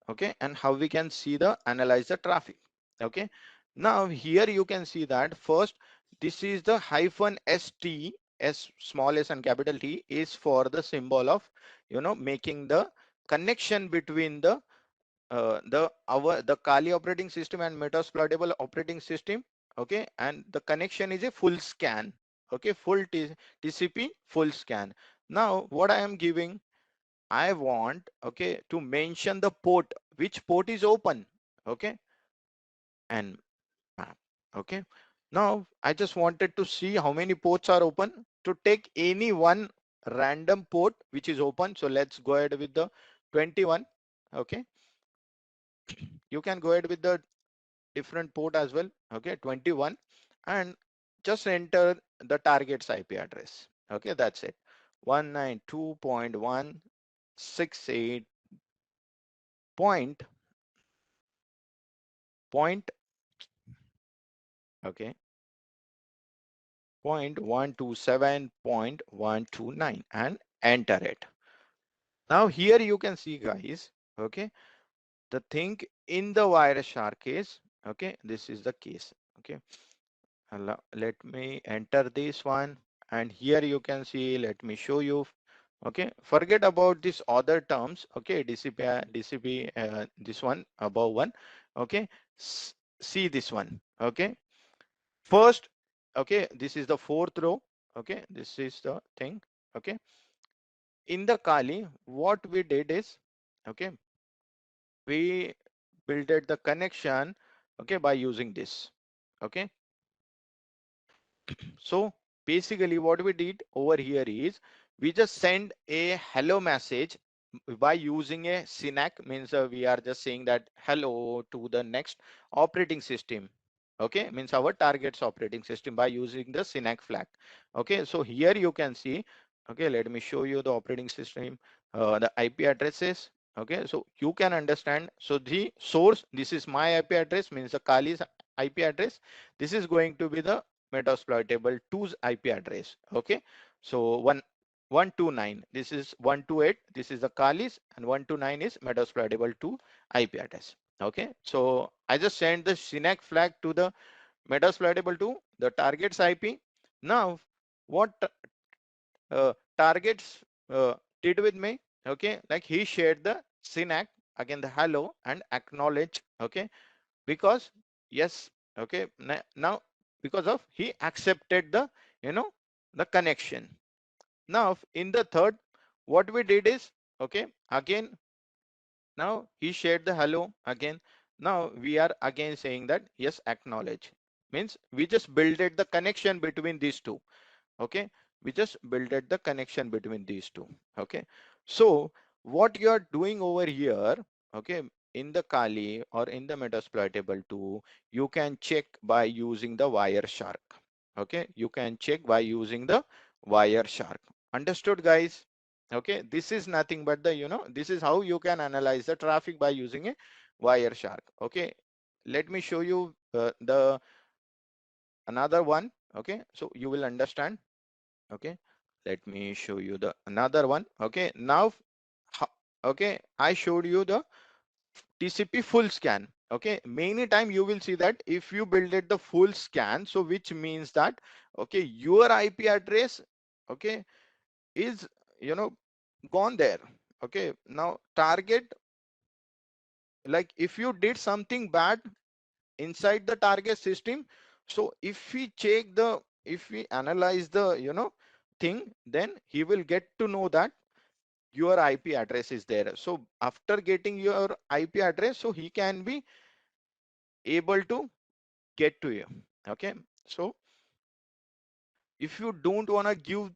Okay, and how we can see the analyze the traffic. Okay, now here you can see that first, this is the -st, s, small s and capital T, is for the symbol of, you know, making the connection between the Kali operating system and Metasploitable operating system. Okay, and the connection is a full scan. Okay, full TCP full scan. Now what I am giving, I want, okay, to mention the port, which port is open. Okay, and map. Okay, now I just wanted to see how many ports are open, to take any one random port which is open. So let's go ahead with the 21. Okay, You can go ahead with the different port as well. Okay, 21, and just enter the target's IP address. Okay, that's it. 192.168 point, okay, 0.127.129 and enter it. Now here you can see, guys, okay, the thing in the Wireshark is, okay, this is the case. Okay, let me enter this one, and here you can see, let me show you. Okay, forget about this other terms. Okay, DCP, this one above one. Okay, see this one. Okay, first, okay, this is the fourth row. Okay, this is the thing. Okay, in the Kali, what we did is, okay, we built the connection, okay, by using this. Okay, so basically what we did over here is we just send a hello message by using a synac, means we are just saying that hello to the next operating system. Okay, means our target's operating system by using the synac flag. Okay, so here you can see, okay, let me show you the operating system, the IP addresses. Okay, so you can understand. So the source, this is my IP address, means the Kali's IP address. This is going to be the Metasploitable 2's IP address. Okay, so 129, this is 128, this is the Kali's, and 129 is Metasploitable 2 IP address. Okay, so I just send the Synac flag to the Metasploitable 2, the target's IP. Now, what targets did with me? Okay, like he shared the Synac, again the hello, and acknowledge. Okay, because yes, okay, now because of he accepted the, you know, the connection. Now in the third, what we did is, okay, again, now he shared the hello again. Now we are again saying that yes, acknowledge, means we just builded the connection between these two. Okay, we just builded the connection between these two. Okay, so what you are doing over here, okay, in the Kali or in the Metasploitable 2, you can check by using the Wireshark. Okay, you can check by using the Wireshark. Understood, guys? Okay, this is nothing but the, you know, this is how you can analyze the traffic by using a Wireshark. Okay, let me show you the another one. Okay, so you will understand. Okay, let me show you the another one. Okay, now okay, I showed you the TCP full scan. Okay, many time you will see that if you build it the full scan, so which means that, okay, your IP address, okay, is, you know, gone there. Okay, now target, like if you did something bad inside the target system, so if we check the, if we analyze the, you know, thing, then he will get to know that your IP address is there. So after getting your IP address, so he can be able to get to you. Okay, so if you don't want to give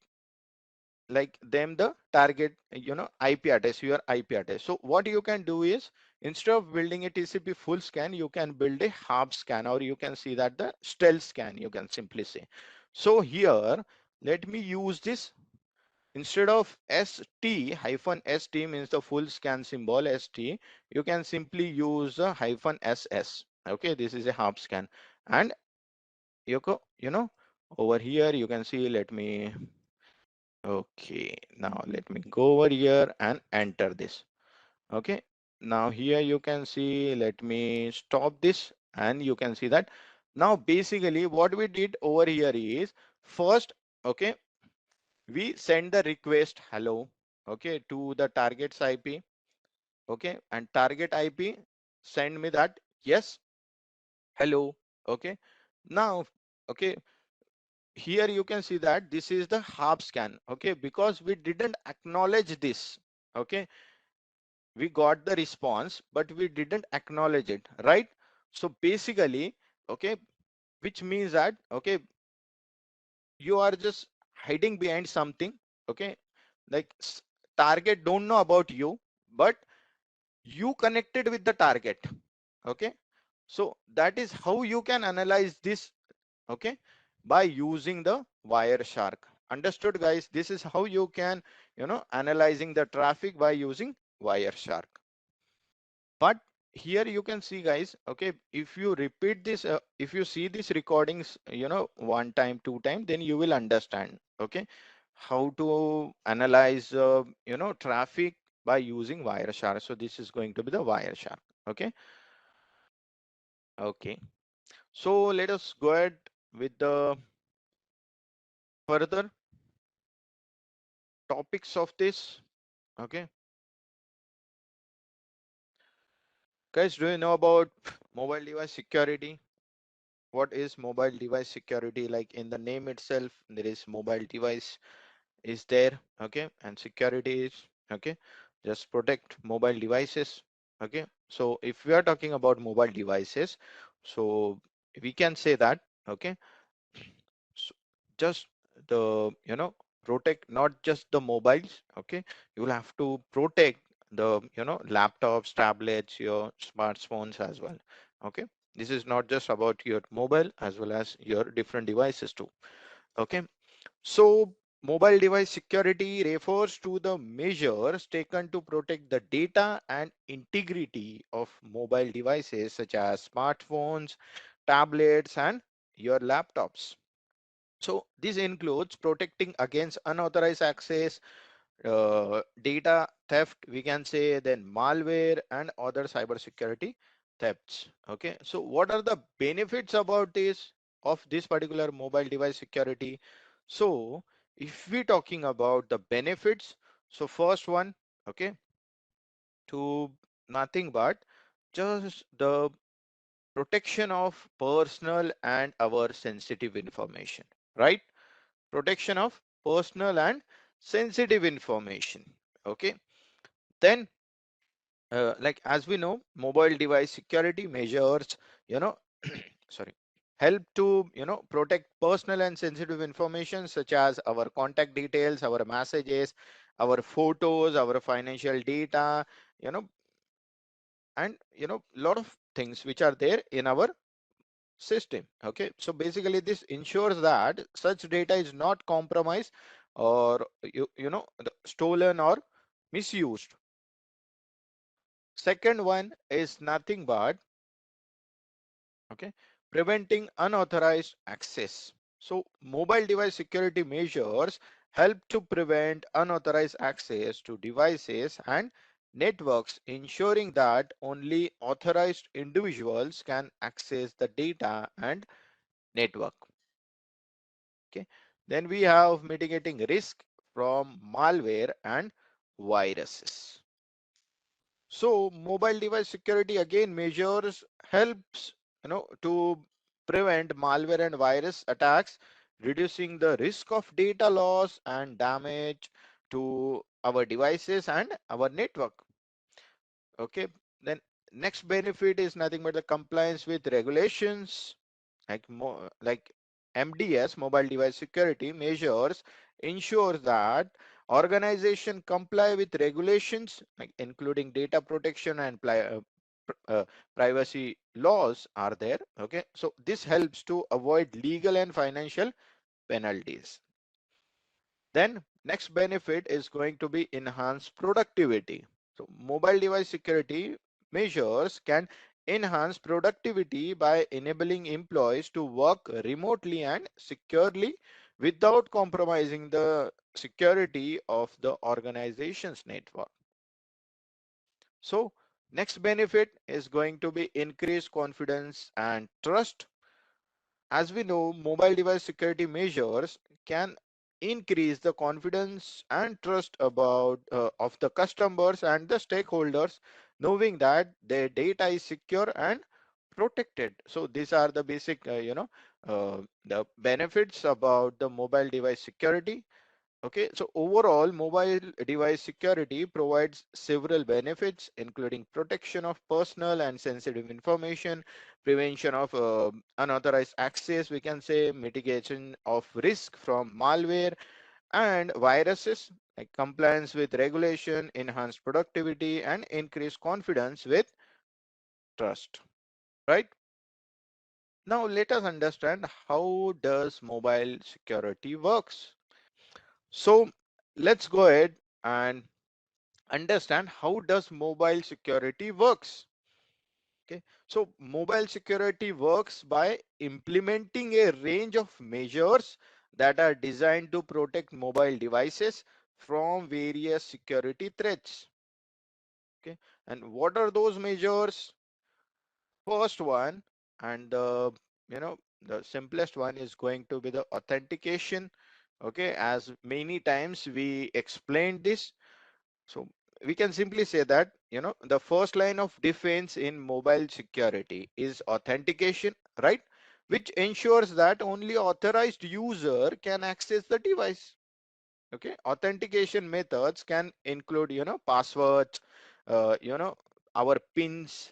like them the target, you know, IP address, your IP address, so what you can do is, instead of building a TCP full scan, you can build a half scan, or you can see that the stealth scan, you can simply say. So here, let me use this. Instead of ST, hyphen ST means the full scan symbol ST, you can simply use a hyphen SS. Okay, this is a half scan. And you go, you know, over here you can see, let me, okay, now let me go over here and enter this. Okay, now here you can see, let me stop this, and you can see that now basically what we did over here is, first, okay, we send the request hello, okay, to the target's IP. Okay, and target IP send me that yes, hello. Okay, now, okay, here you can see that this is the half scan. Okay, because we didn't acknowledge this. Okay, we got the response but we didn't acknowledge it, right? So basically, okay, which means that, okay, you are just hiding behind something. Okay, like target don't know about you, but you connected with the target. Okay, so that is how you can analyze this. Okay, by using the Wireshark. Understood, guys? This is how you can, analyzing the traffic by using Wireshark. But here you can see, guys, okay, if you repeat this, if you see these recordings, one time, two time, then you will understand, okay, how to analyze, traffic by using Wireshark. So this is going to be the Wireshark. Okay. Okay. So let us go ahead with the further topics of this. Okay. Guys, do you know about mobile device security? What is mobile device security? Like in the name itself, there is mobile device is there. Okay, and security is, okay, just protect mobile devices. Okay, so if we are talking about mobile devices, so we can say that, okay, so just the, protect not just the mobiles. Okay, you will have to protect the, laptops, tablets, your smartphones as well. Okay, this is not just about your mobile as well as your different devices too. Okay, so mobile device security refers to the measures taken to protect the data and integrity of mobile devices such as smartphones, tablets, and your laptops. So this includes protecting against unauthorized access, data theft, we can say, then malware and other cybersecurity thefts. Okay, so what are the benefits about this of this particular mobile device security? So if we talking about the benefits, so first one, okay, to nothing but just the protection of personal and our sensitive information, right? Protection of personal and sensitive information. Okay, then like as we know, mobile device security measures, you know sorry, help to, protect personal and sensitive information such as our contact details, our messages, our photos, our financial data, you know and lot of things which are there in our system. Okay, so basically this ensures that such data is not compromised or stolen or misused. Second one is nothing but, okay, preventing unauthorized access. So mobile device security measures help to prevent unauthorized access to devices and networks, ensuring that only authorized individuals can access the data and network. Okay, then we have mitigating risk from malware and viruses. So mobile device security again measures helps, to prevent malware and virus attacks, reducing the risk of data loss and damage to our devices and our network. Okay, then next benefit is nothing but the compliance with regulations, like MDS, mobile device security measures ensures that organization comply with regulations, like including data protection and privacy laws are there. Okay, so this helps to avoid legal and financial penalties. Then next benefit is going to be enhanced productivity. So mobile device security measures can enhance productivity by enabling employees to work remotely and securely without compromising the security of the organization's network. So next benefit is going to be increased confidence and trust. As we know, mobile device security measures can increase the confidence and trust about of the customers and the stakeholders, knowing that their data is secure and protected. So these are the basic, the benefits about the mobile device security. Okay, so overall, mobile device security provides several benefits, including protection of personal and sensitive information, prevention of unauthorized access, we can say, mitigation of risk from malware and viruses, like compliance with regulation, enhanced productivity, and increased confidence with trust, right? Now let us understand how does mobile security works. So let's go ahead and understand how does mobile security works. Okay, so mobile security works by implementing a range of measures that are designed to protect mobile devices from various security threats. Okay, and what are those measures? First one, and the simplest one is going to be the authentication. Okay, as many times we explained this, so we can simply say that the first line of defense in mobile security is authentication, right? Which ensures that only authorized user can access the device. Okay, authentication methods can include passwords, our pins,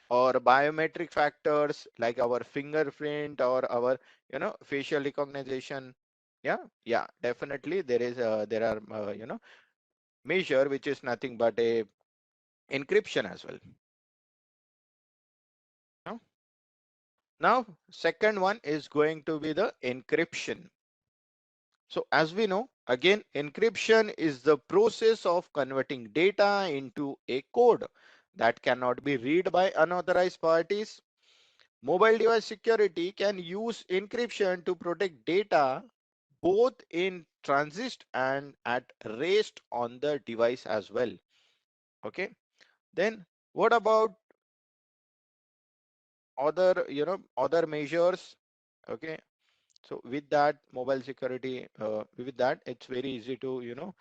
or biometric factors like our fingerprint or our facial recognition. Yeah, definitely there are measure which is nothing but a encryption as well. Now, now second one is going to be the encryption. So as we know, again, encryption is the process of converting data into a code that cannot be read by unauthorized parties. Mobile device security can use encryption to protect data both in transit and at rest on the device as well. Okay, then what about other measures? Okay, so with that mobile security, with that it's very easy to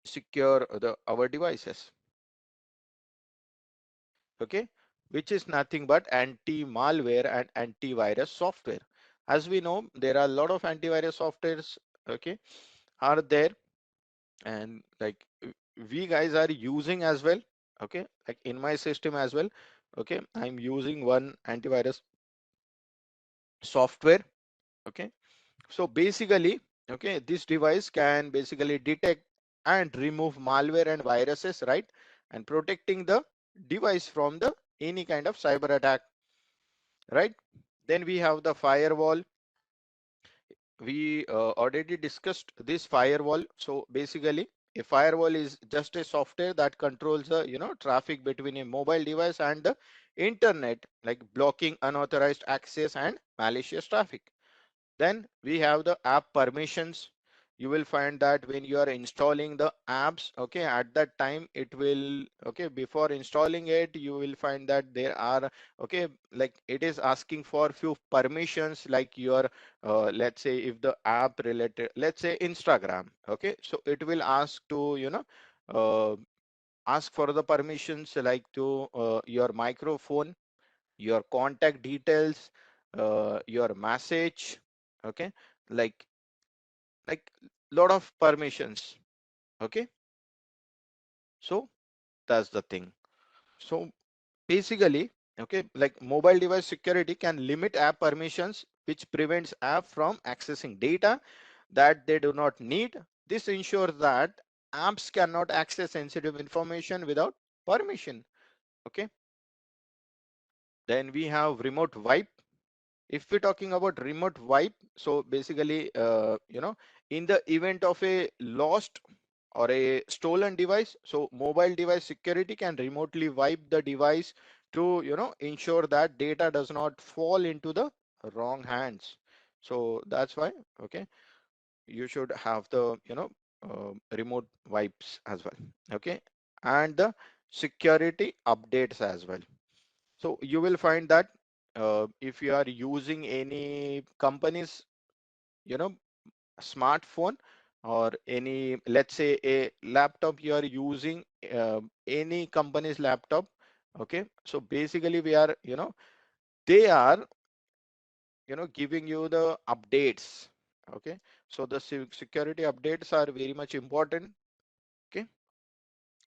secure the our devices. Okay, which is nothing but anti-malware and antivirus software. As we know, there are a lot of antivirus softwares, okay, are there, and like we guys are using as well. Okay, like in my system as well. Okay, I'm using one antivirus software. Okay, so basically, okay, this device can basically detect and remove malware and viruses, right? And protecting the device from the any kind of cyber attack, right? Then we have the firewall. We already discussed this firewall. So basically, a firewall is just a software that controls the traffic between a mobile device and the internet, like blocking unauthorized access and malicious traffic. Then we have the app permissions. You will find that when you are installing the apps, okay, at that time it will, okay, before installing it, you will find that there are, okay, like it is asking for few permissions, like your, let's say if the app related, let's say Instagram, okay, so it will ask to, uh, ask for the permissions like to your microphone, your contact details, your message, okay, like like lot of permissions. Okay, so that's the thing. So basically, okay, like mobile device security can limit app permissions, which prevents app from accessing data that they do not need. This ensures that apps cannot access sensitive information without permission. Okay, then we have remote wipe. If we're talking about remote wipe, so basically, in the event of a lost or a stolen device, so mobile device security can remotely wipe the device to, ensure that data does not fall into the wrong hands. So that's why, okay, you should have the, remote wipes as well. Okay, and the security updates as well. So you will find that if you are using any company's, smartphone, or any, let's say a laptop, you are using any company's laptop. Okay, so basically we are, they are, giving you the updates. Okay, so the security updates are very much important. Okay,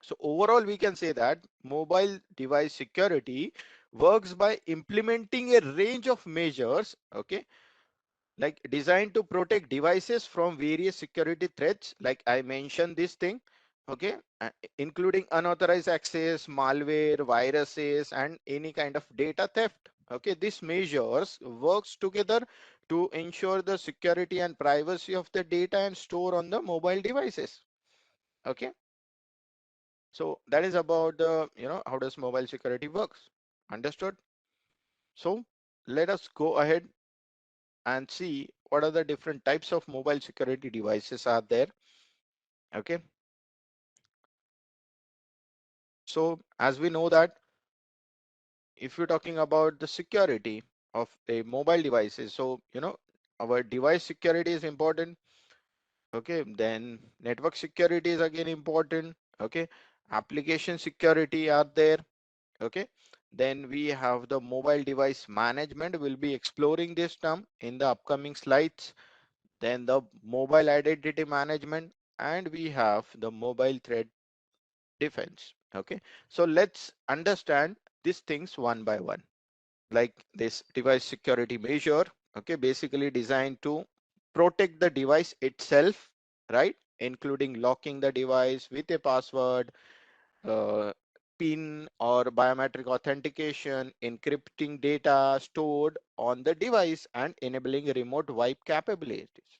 so overall, we can say that mobile device security works by implementing a range of measures, okay, like designed to protect devices from various security threats, like I mentioned this thing. Okay, including unauthorized access, malware, viruses, and any kind of data theft. Okay, these measures works together to ensure the security and privacy of the data and store on the mobile devices. Okay, so that is about the, how does mobile security works. Understood? So let us go ahead and see what are the different types of mobile security devices are there. Okay, so as we know that if you're talking about the security of a mobile devices, so our device security is important. Okay, then network security is again important. Okay, application security are there. Okay, then we have the mobile device management. We'll be exploring this term in the upcoming slides. Then the mobile identity management, and we have the mobile threat defense. Okay, so let's understand these things one by one. Like this device security measure, okay, basically designed to protect the device itself, right, including locking the device with a password, uh, pin or biometric authentication, encrypting data stored on the device, and enabling remote wipe capabilities,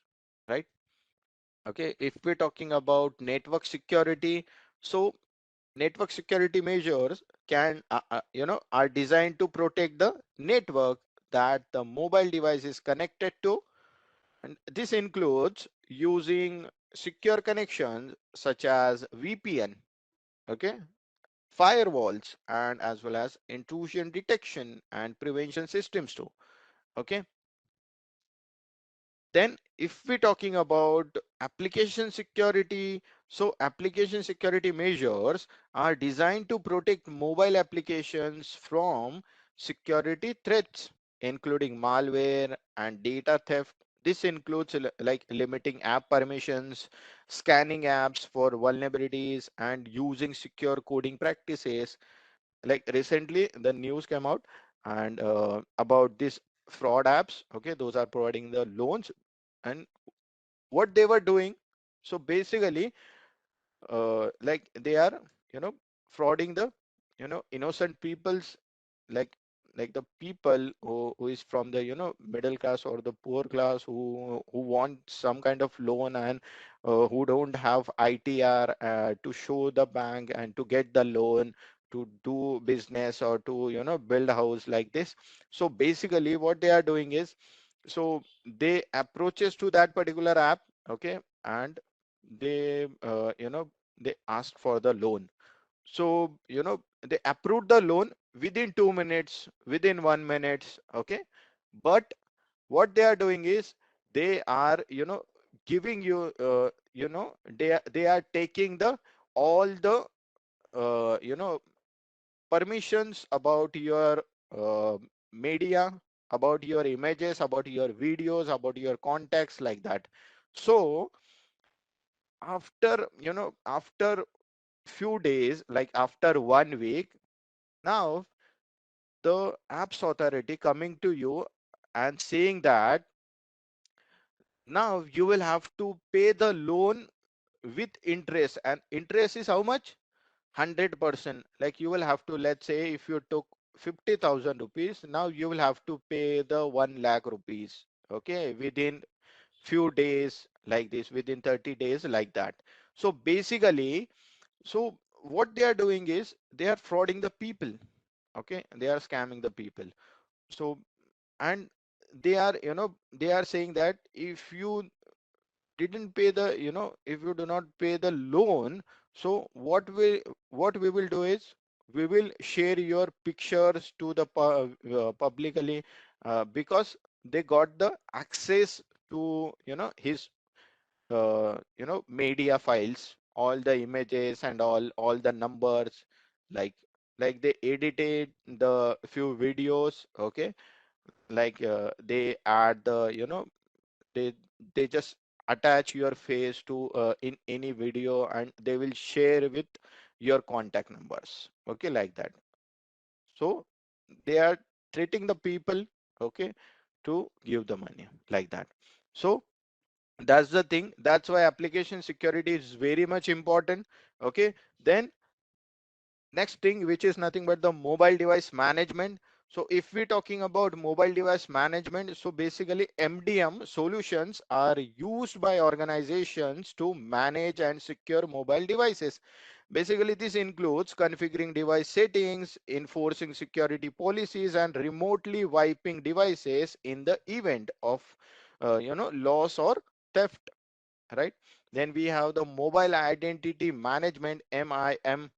right? Okay, if we're talking about network security, so network security measures can are designed to protect the network that the mobile device is connected to, and this includes using secure connections such as VPN, okay, firewalls, and as well as intrusion detection and prevention systems too. Okay, then if we're talking about application security, so application security measures are designed to protect mobile applications from security threats, including malware and data theft. This includes like limiting app permissions, scanning apps for vulnerabilities, and using secure coding practices. Like recently the news came out and about this fraud apps. Okay, those are providing the loans, and what they were doing, so basically like they are frauding the innocent people's, like the people who is from the middle class or the poor class, who want some kind of loan, and who don't have ITR to show the bank and to get the loan to do business or to build a house like this. So basically what they are doing is, so they approaches to that particular app. Okay, and they they ask for the loan. So they approved the loan within 2 minutes, within 1 minute. Okay, but what they are doing is, they are giving you they are taking the all the permissions about your uh, media, about your images, about your videos, about your contacts, like that. So after after few days, like after 1 week, now the apps authority coming to you and saying that now you will have to pay the loan with interest, and interest is how much? 100%. Like you will have to, let's say if you took 50,000 rupees, now you will have to pay the 1 lakh rupees. Okay, within few days, like this, within 30 days, like that. So basically, so what they are doing is, they are frauding the people. Okay, they are scamming the people. So, and they are they are saying that if you didn't pay the if you do not pay the loan, so what we will do is, we will share your pictures to the publicly, because they got the access to his media files, all the images and all the numbers, like they edited the few videos. Okay, like they add the they they just attach your face to in any video, and they will share with your contact numbers. Okay, like that. So they are treating the people. Okay, to give the money like that. So that's the thing. That's why application security is very much important. Okay. Then next thing, which is nothing but the mobile device management. So if we're talking about mobile device management, so basically MDM solutions are used by organizations to manage and secure mobile devices. Basically, this includes configuring device settings, enforcing security policies, and remotely wiping devices in the event of, loss or theft, right? Then we have the mobile identity management, MIM.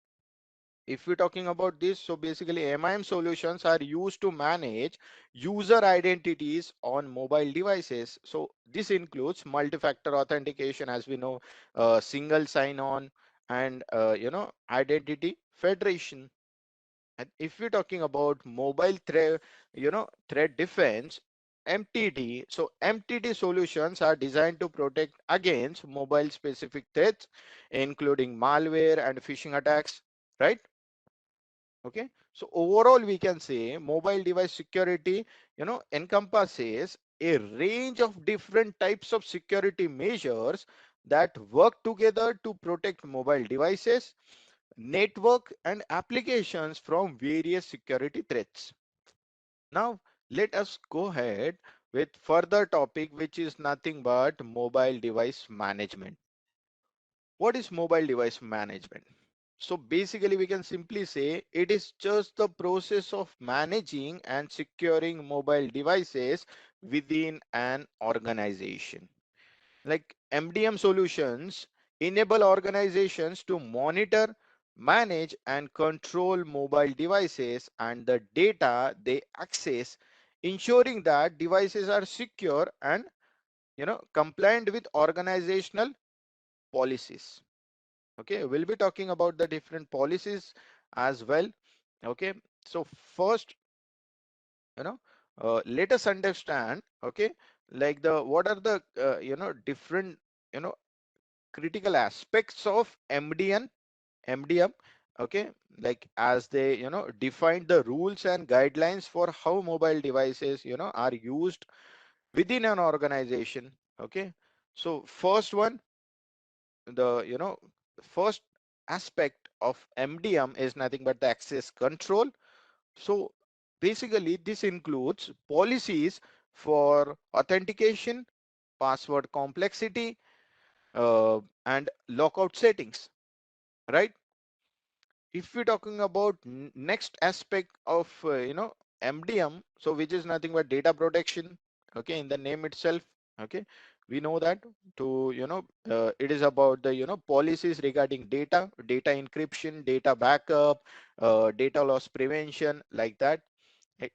If we're talking about this, so basically MIM solutions are used to manage user identities on mobile devices. So this includes multi-factor authentication, as we know, single sign-on, and identity federation. And if we're talking about mobile threat, threat defense, MTD. So MTD solutions are designed to protect against mobile specific threats, including malware and phishing attacks, right? Okay, so overall we can say mobile device security encompasses a range of different types of security measures that work together to protect mobile devices, network, and applications from various security threats. Now let us go ahead with further topic, which is nothing but mobile device management. What is mobile device management? So basically, we can simply say it is just the process of managing and securing mobile devices within an organization. Like MDM solutions enable organizations to monitor, manage, and control mobile devices and the data they access, ensuring that devices are secure and compliant with organizational policies. Okay, we'll be talking about the different policies as well. Okay, so first, you know let us understand, okay, like the what are the different you know critical aspects of MDM. Okay, like as they define the rules and guidelines for how mobile devices are used within an organization. Okay, so first one, the first aspect of MDM is nothing but the access control. So basically this includes policies for authentication, password complexity, and lockout settings, right? If we're talking about next aspect of MDM, so which is nothing but data protection. Okay, in the name itself. Okay, we know that to it is about the policies regarding data encryption, data backup, data loss prevention, like that.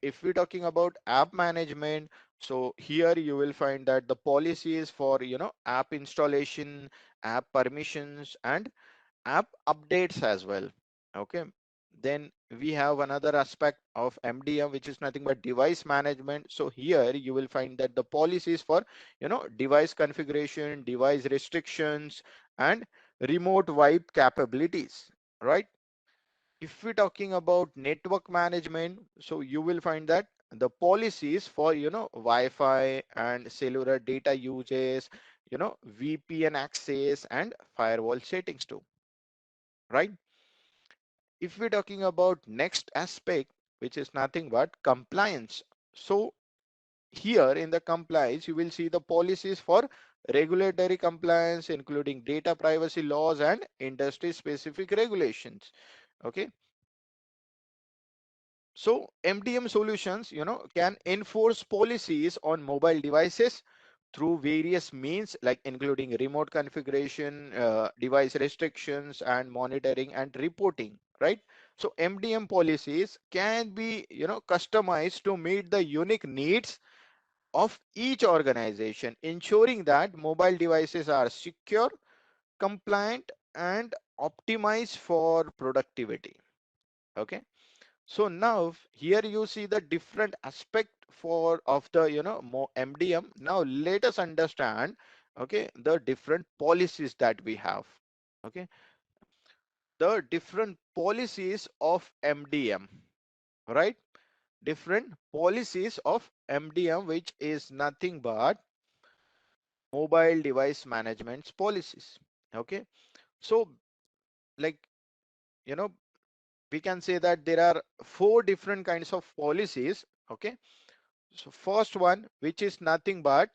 If we're talking about app management, so here you will find that the policies for app installation, app permissions, and app updates as well. Okay, then we have another aspect of MDM, which is nothing but device management. So here you will find that the policies for device configuration, device restrictions, and remote wipe capabilities, right? If we're talking about network management, so you will find that the policies for Wi-Fi and cellular data uses, VPN access, and firewall settings too, right? If we're talking about next aspect, which is nothing but compliance. So here in the compliance, you will see the policies for regulatory compliance, including data privacy laws and industry specific regulations. Okay, so MDM solutions can enforce policies on mobile devices through various means, like including remote configuration, device restrictions, and monitoring and reporting, right? So MDM policies can be customized to meet the unique needs of each organization, ensuring that mobile devices are secure, compliant, and optimized for productivity. Okay, so now here you see the different aspect for of the MDM. Now let us understand, okay, the different policies that we have. Okay, the different policies of MDM, right? different policies of MDM, which is nothing but mobile device management policies. Okay, so like, you know, we can say that there are four different kinds of policies. Okay, so first one, which is nothing but,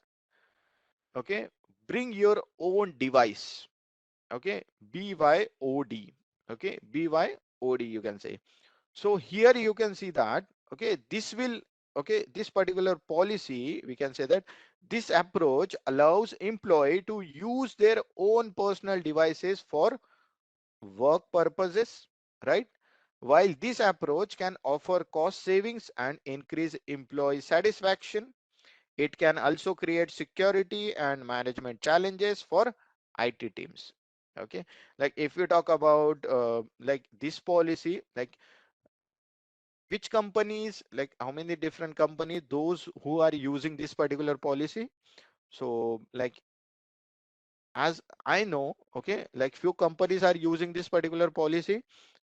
okay, bring your own device. Okay, BYOD. Okay, BYOD you can say. So here you can see that, okay, this will, okay, this particular policy, we can say that this approach allows employee to use their own personal devices for work purposes, right? While this approach can offer cost savings and increase employee satisfaction, it can also create security and management challenges for IT teams. Okay, like if we talk about like this policy, like which companies, like how many different companies, those who are using this particular policy. So like, as I know, okay, like few companies are using this particular policy,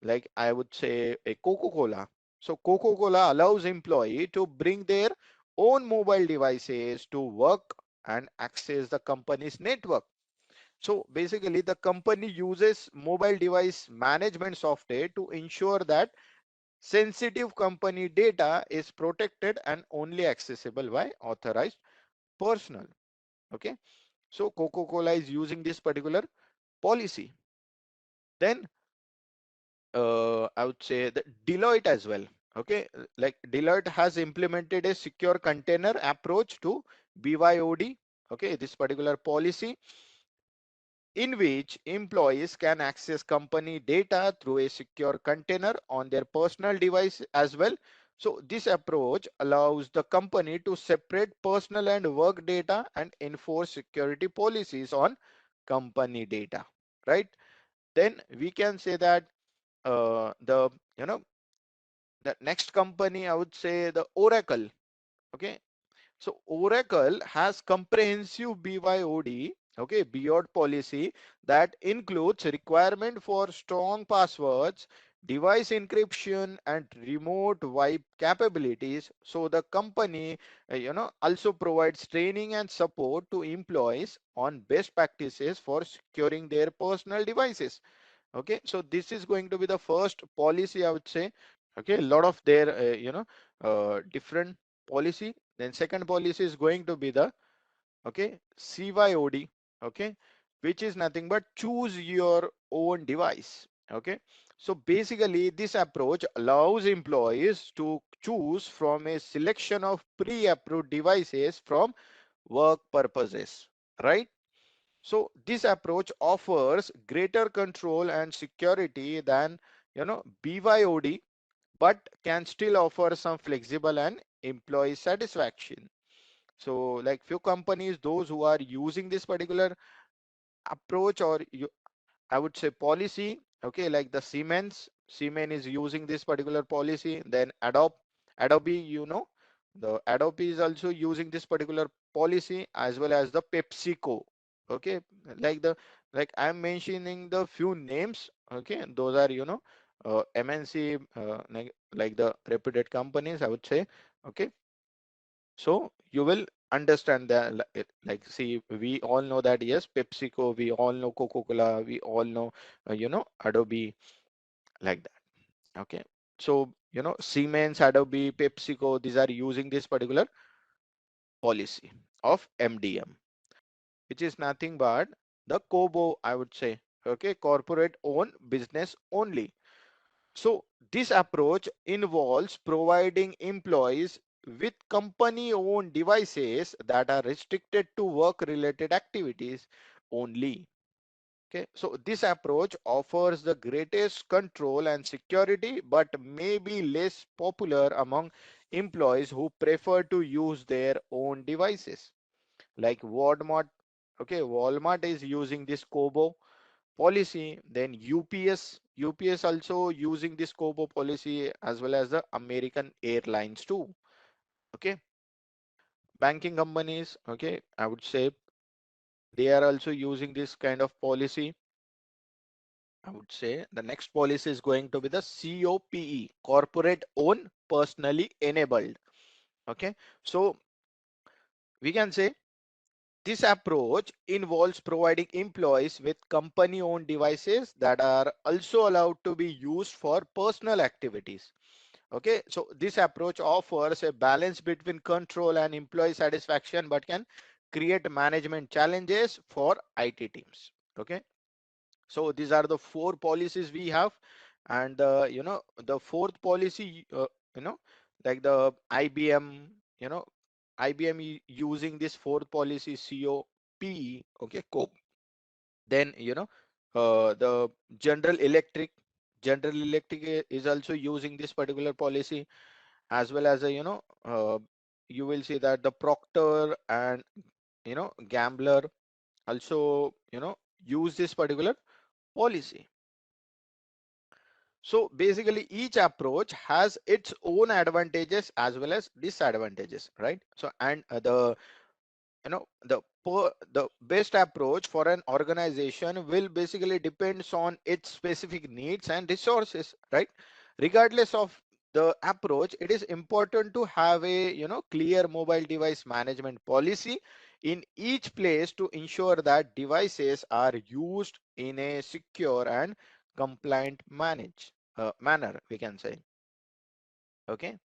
like I would say a Coca-Cola. So Coca-Cola allows employee to bring their own mobile devices to work and access the company's network. So basically the company uses mobile device management software to ensure that sensitive company data is protected and only accessible by authorized personnel. Okay, so Coca-Cola is using this particular policy. Then I would say that Deloitte as well. Okay, like Deloitte has implemented a secure container approach to BYOD. Okay, this particular policy, in which employees can access company data through a secure container on their personal device as well. So this approach allows the company to separate personal and work data and enforce security policies on company data, right? Then we can say that the, you know, the next company, I would say the Oracle. Okay, so Oracle has comprehensive BYOD, okay, BYOD policy that includes requirement for strong passwords, device encryption, and remote wipe capabilities. So the company, also provides training and support to employees on best practices for securing their personal devices. Okay, so this is going to be the first policy, I would say. Okay, a lot of their, different policy. Then second policy is going to be the, okay, CYOD, okay, which is nothing but choose your own device. Okay, so basically this approach allows employees to choose from a selection of pre-approved devices from work purposes, right? So this approach offers greater control and security than, BYOD, but can still offer some flexible and employee satisfaction. So like few companies, those who are using this particular approach, or I would say policy, okay, like the Siemens is using this particular policy. Then Adobe, the Adobe is also using this particular policy, as well as the PepsiCo. Okay, like the, like I'm mentioning the few names. Okay, those are, MNC, like the reputed companies, I would say. Okay, so you will understand that, like, see, we all know that, yes, PepsiCo, we all know Coca-Cola, we all know, Adobe, like that. Okay. So, Siemens, Adobe, PepsiCo, these are using this particular policy of MDM, which is nothing but the COBO, I would say. Okay. Corporate owned business only. So this approach involves providing employees with company-owned devices that are restricted to work-related activities only. Okay, so this approach offers the greatest control and security, but may be less popular among employees who prefer to use their own devices. Like Walmart, okay, Walmart is using this COBO policy. Then UPS also using this COBO policy, as well as the American Airlines too. Okay, banking companies, okay, I would say they are also using this kind of policy. I would say the next policy is going to be the COPE, corporate owned, personally enabled. Okay, so we can say this approach involves providing employees with company owned devices that are also allowed to be used for personal activities. Okay, so this approach offers a balance between control and employee satisfaction, but can create management challenges for IT teams. Okay, so these are the four policies we have, and the fourth policy, you know, like the IBM, you know, IBM using this fourth policy COP. Okay, COPE. Then the General Electric is also using this particular policy, as well as you will see that the Procter and Gambler also use this particular policy. So basically each approach has its own advantages as well as disadvantages, right? So and the best approach for an organization will basically depends on its specific needs and resources, right? Regardless of the approach, it is important to have a clear mobile device management policy in each place to ensure that devices are used in a secure and compliant manner, we can say. Okay,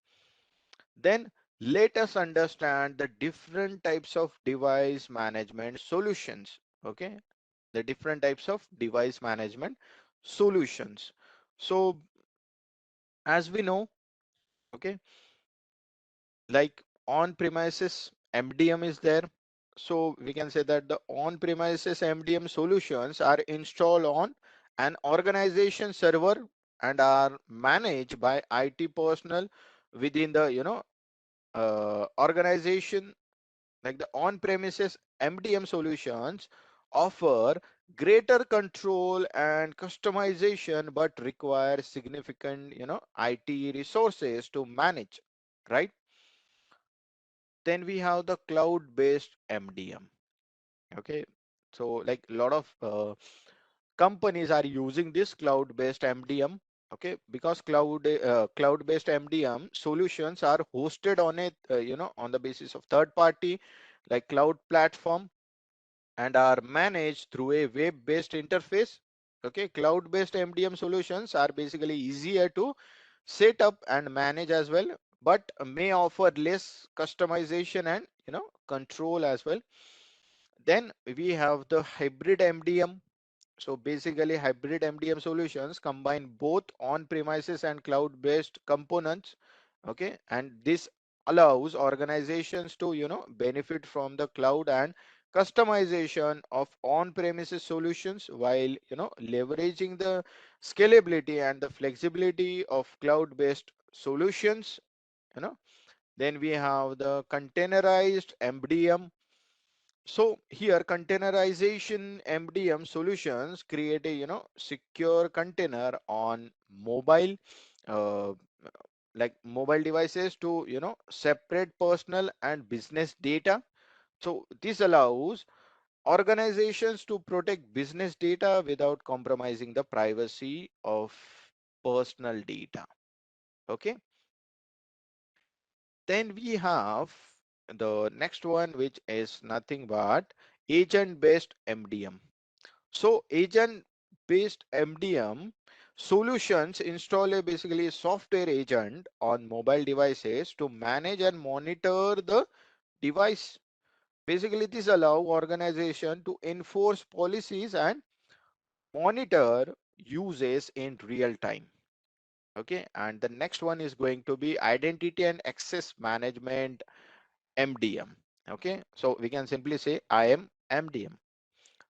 then let us understand the different types of device management solutions. Okay, the different types of device management solutions. So as we know, okay, like on premises MDM is there. So we can say that the on premises MDM solutions are installed on an organization server and are managed by IT personnel within the organization. Like the on-premises MDM solutions offer greater control and customization, but require significant, IT resources to manage, right? Then we have the cloud-based MDM. Okay, so like a lot of companies are using this cloud-based MDM. Okay, because cloud-based MDM solutions are hosted on on the basis of third party like cloud platform and are managed through a web-based interface. Okay, cloud-based MDM solutions are basically easier to set up and manage as well, but may offer less customization and control as well. Then we have the hybrid MDM. So basically hybrid MDM solutions combine both on-premises and cloud-based components. Okay, and this allows organizations to benefit from the cloud and customization of on-premises solutions while leveraging the scalability and the flexibility of cloud-based solutions. you know then we have the containerized MDM. So here containerization MDM solutions create a secure container on mobile uh, like mobile devices to separate personal and business data. So this allows organizations to protect business data without compromising the privacy of personal data. Okay, then we have the next one, which is nothing but agent based MDM. So agent-based MDM solutions install a basically software agent on mobile devices to manage and monitor the device. Basically, this allow organization to enforce policies and monitor uses in real time. Okay, and the next one is going to be identity and access management MDM. Okay, so we can simply say IAM MDM.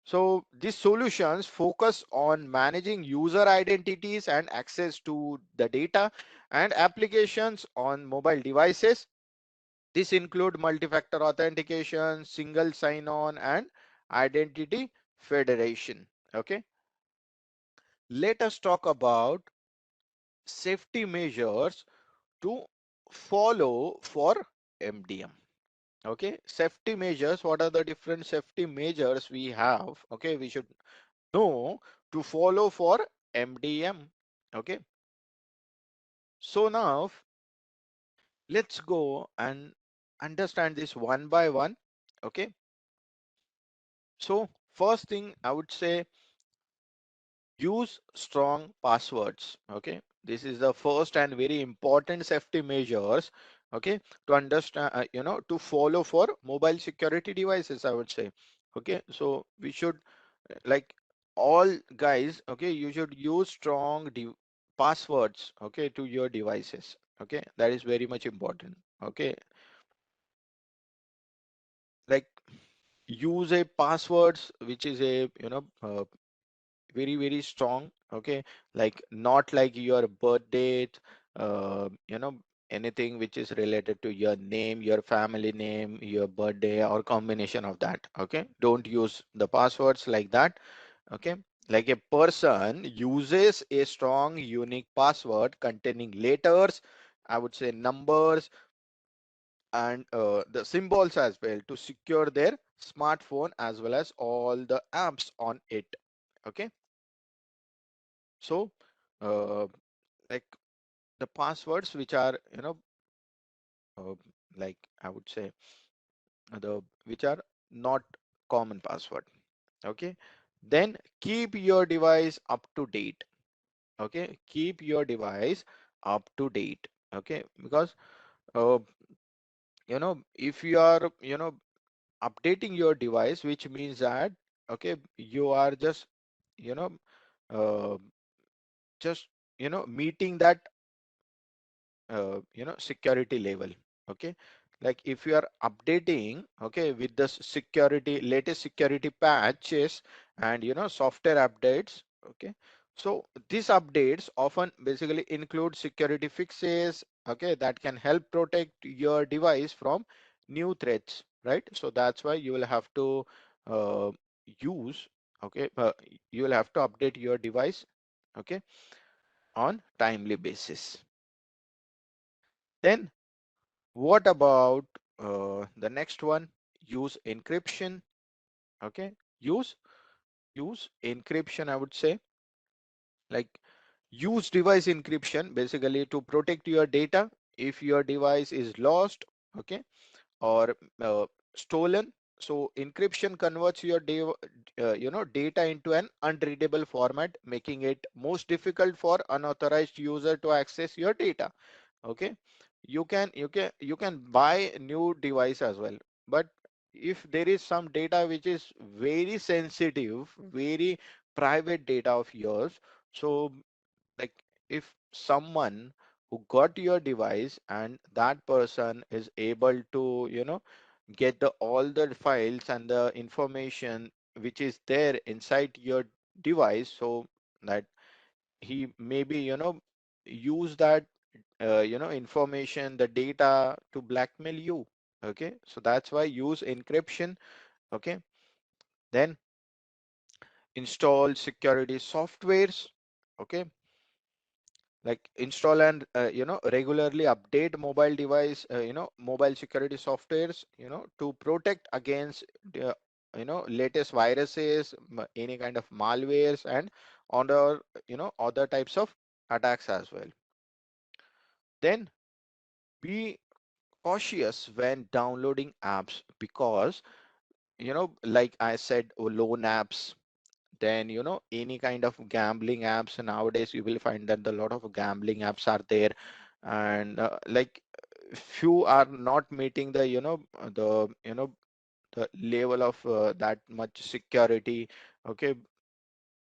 So these solutions focus on managing user identities and access to the data and applications on mobile devices. This include multi-factor authentication, single sign-on, and identity federation. Okay, let us talk about safety measures to follow for MDM. Okay, safety measures. What are the different safety measures we have? Okay, we should know to follow for MDM. Okay, so now let's go and understand this one by one. Okay, so first thing I would say, use strong passwords. Okay, this is the first and very important safety measures. Okay, to understand, to follow for mobile security devices, I would say. Okay, so we should, like, all guys, okay, you should use strong passwords, okay, to your devices. Okay, that is very much important. Okay, like, use a passwords which is a, very strong. Okay, like, not like your birth date, anything which is related to your name, your family name, your birthday, or combination of that. Okay, don't use the passwords like that. Okay, like, a person uses a strong unique password containing letters, I would say numbers, and the symbols as well, to secure their smartphone as well as all the apps on it. Okay, so uh, like, the passwords which are, uh, like, I would say, the which are not common password. Okay, then keep your device up to date. Okay, keep your device up to date. Okay, because uh, if you are, updating your device, which means that, okay, you are just, you know uh, just, meeting that, security level. Okay, like, if you are updating, okay, with the security, latest security patches, and, software updates. Okay, so these updates often basically include security fixes, okay, that can help protect your device from new threats, right? So that's why you will have to uh, use, okay, you will have to update your device, okay, on timely basis. Then what about the next one? Use encryption. Okay, use use encryption, I would say, like, use device encryption basically to protect your data if your device is lost, okay, or stolen. So encryption converts your data into an unreadable format, making it most difficult for unauthorized user to access your data. Okay, you can buy new device as well, but if there is some data which is very sensitive, very private data of yours, so, like, if someone who got your device and that person is able to, get the all the files and the information which is there inside your device, so that he maybe, use that, information, the data, to blackmail you. Okay, so that's why use encryption. Okay, then install security softwares. Okay, like, install and, regularly update mobile device, mobile security softwares, to protect against the, latest viruses, any kind of malwares, and other, other types of attacks as well. Then be cautious when downloading apps, because, like I said, loan apps, then, any kind of gambling apps. Nowadays you will find that a lot of gambling apps are there, and like, few are not meeting the, the level of that much security. Okay,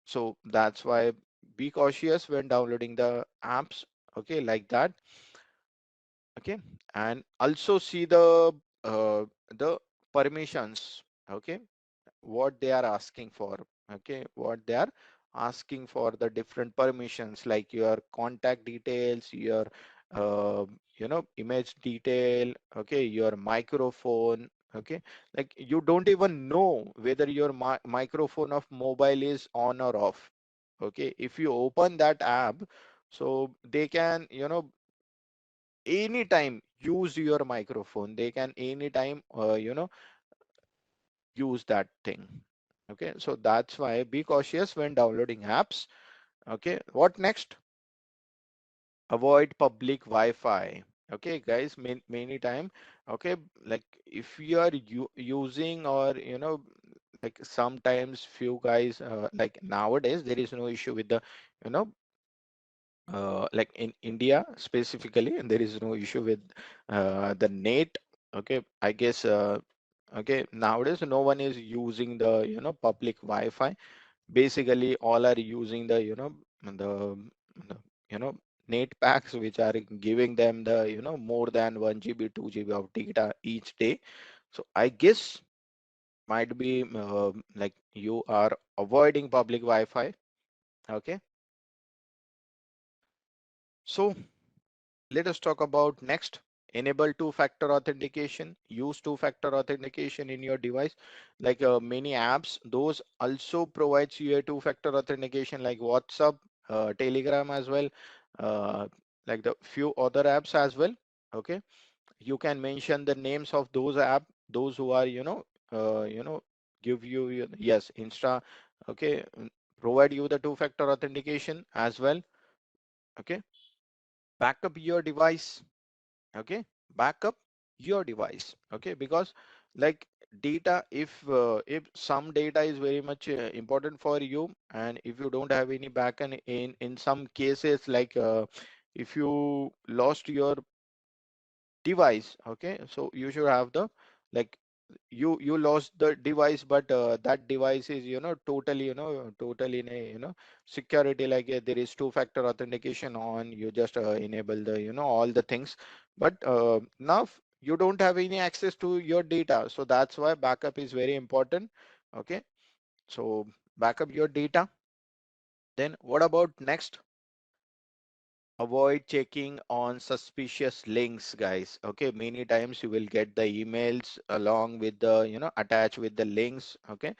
so that's why be cautious when downloading the apps, okay, like that. Okay, and also see the permissions. Okay, what they are asking for. Okay, what they are asking for, the different permissions, like your contact details, your image detail, okay, your microphone. Okay, like, you don't even know whether your microphone of mobile is on or off. Okay, if you open that app, so they can, anytime use your microphone, they can anytime, use that thing. Okay, so that's why be cautious when downloading apps. Okay, what next? Avoid public Wi-Fi. Okay, guys, many time. Okay, like if you are using, or like sometimes few guys, like nowadays there is no issue with the, you know like in India specifically, and there is no issue with the net. Okay, I guess okay, nowadays no one is using the public Wi-Fi. Basically all are using the the net packs, which are giving them the more than 1 GB 2 GB of data each day. So I guess might be like you are avoiding public Wi-Fi. Okay, so let us talk about next. Enable two-factor authentication. Use two-factor authentication in your device. Like many apps, those also provides you a two-factor authentication, like WhatsApp, Telegram as well, uh, like the few other apps as well. Okay, you can mention the names of those app, those who are give you yes, Insta. Okay, provide you the two-factor authentication as well. Okay, backup your device. Okay, backup your device. Okay, because like data, if some data is very much important for you, and if you don't have any backend, in some cases, like if you lost your device, okay, so you should have the, like, you lost the device, but that device is totally totally in a security, like there is two-factor authentication on, you just enable the all the things, but now you don't have any access to your data, so that's why backup is very important. Okay, so backup your data. Then what about next? Avoid checking on suspicious links, guys. Okay, many times you will get the emails along with the attached with the links. Okay,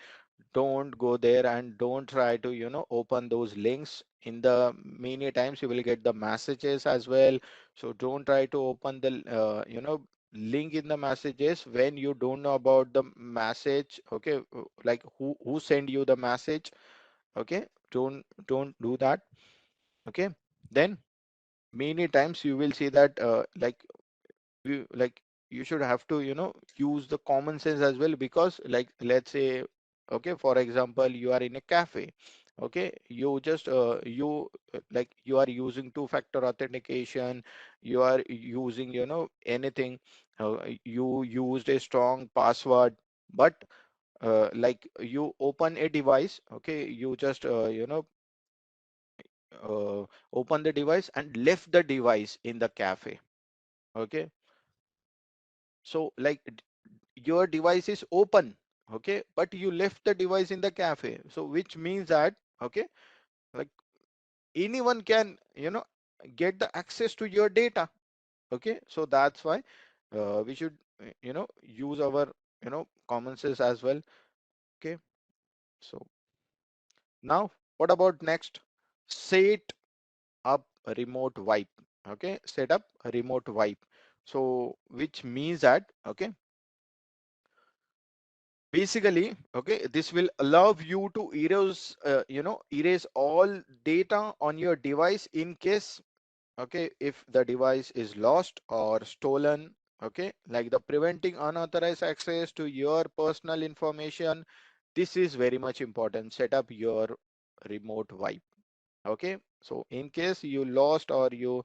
don't go there and don't try to open those links. In the many times you will get the messages as well, so don't try to open the link in the messages when you don't know about the message. Okay, like who send you the message. Okay, don't do that. Okay, then many times you will see that like you should have to use the common sense as well, because like let's say, okay, for example, you are in a cafe. Okay, you just like you are using two-factor authentication, you are using anything, you used a strong password, but like you open a device. Okay, you just uh, open the device and left the device in the cafe. Okay, so like your device is open. Okay, but you left the device in the cafe, so which means that, okay, like anyone can get the access to your data. Okay, so that's why we should use our common sense as well. Okay, so now what about next? Set up a remote wipe. Okay, set up a remote wipe, so which means that, okay, basically, okay, this will allow you to erase all data on your device in case, okay, if the device is lost or stolen. Okay, like the preventing unauthorized access to your personal information. This is very much important. Set up your remote wipe. Okay, so in case you lost, or you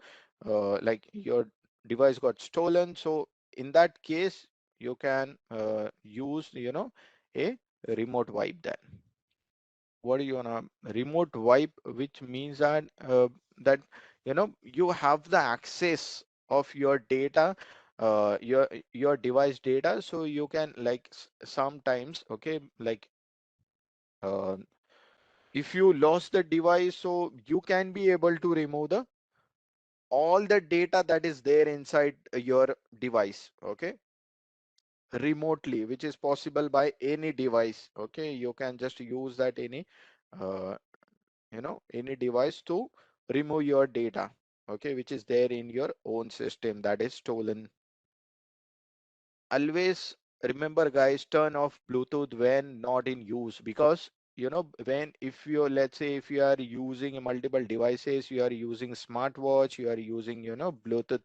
like your device got stolen, so in that case you can use a remote wipe. Then what do you want to remote wipe, which means that that you have the access of your data, your device data, so you can like sometimes, okay, like uh, if you lost the device, so you can be able to remove the all the data that is there inside your device. Okay, remotely, which is possible by any device. Okay, you can just use that any uh, any device to remove your data. Okay, which is there in your own system that is stolen. Always remember, guys, turn off Bluetooth when not in use, because when if you, let's say if you are using multiple devices, you are using smartwatch, you are using Bluetooth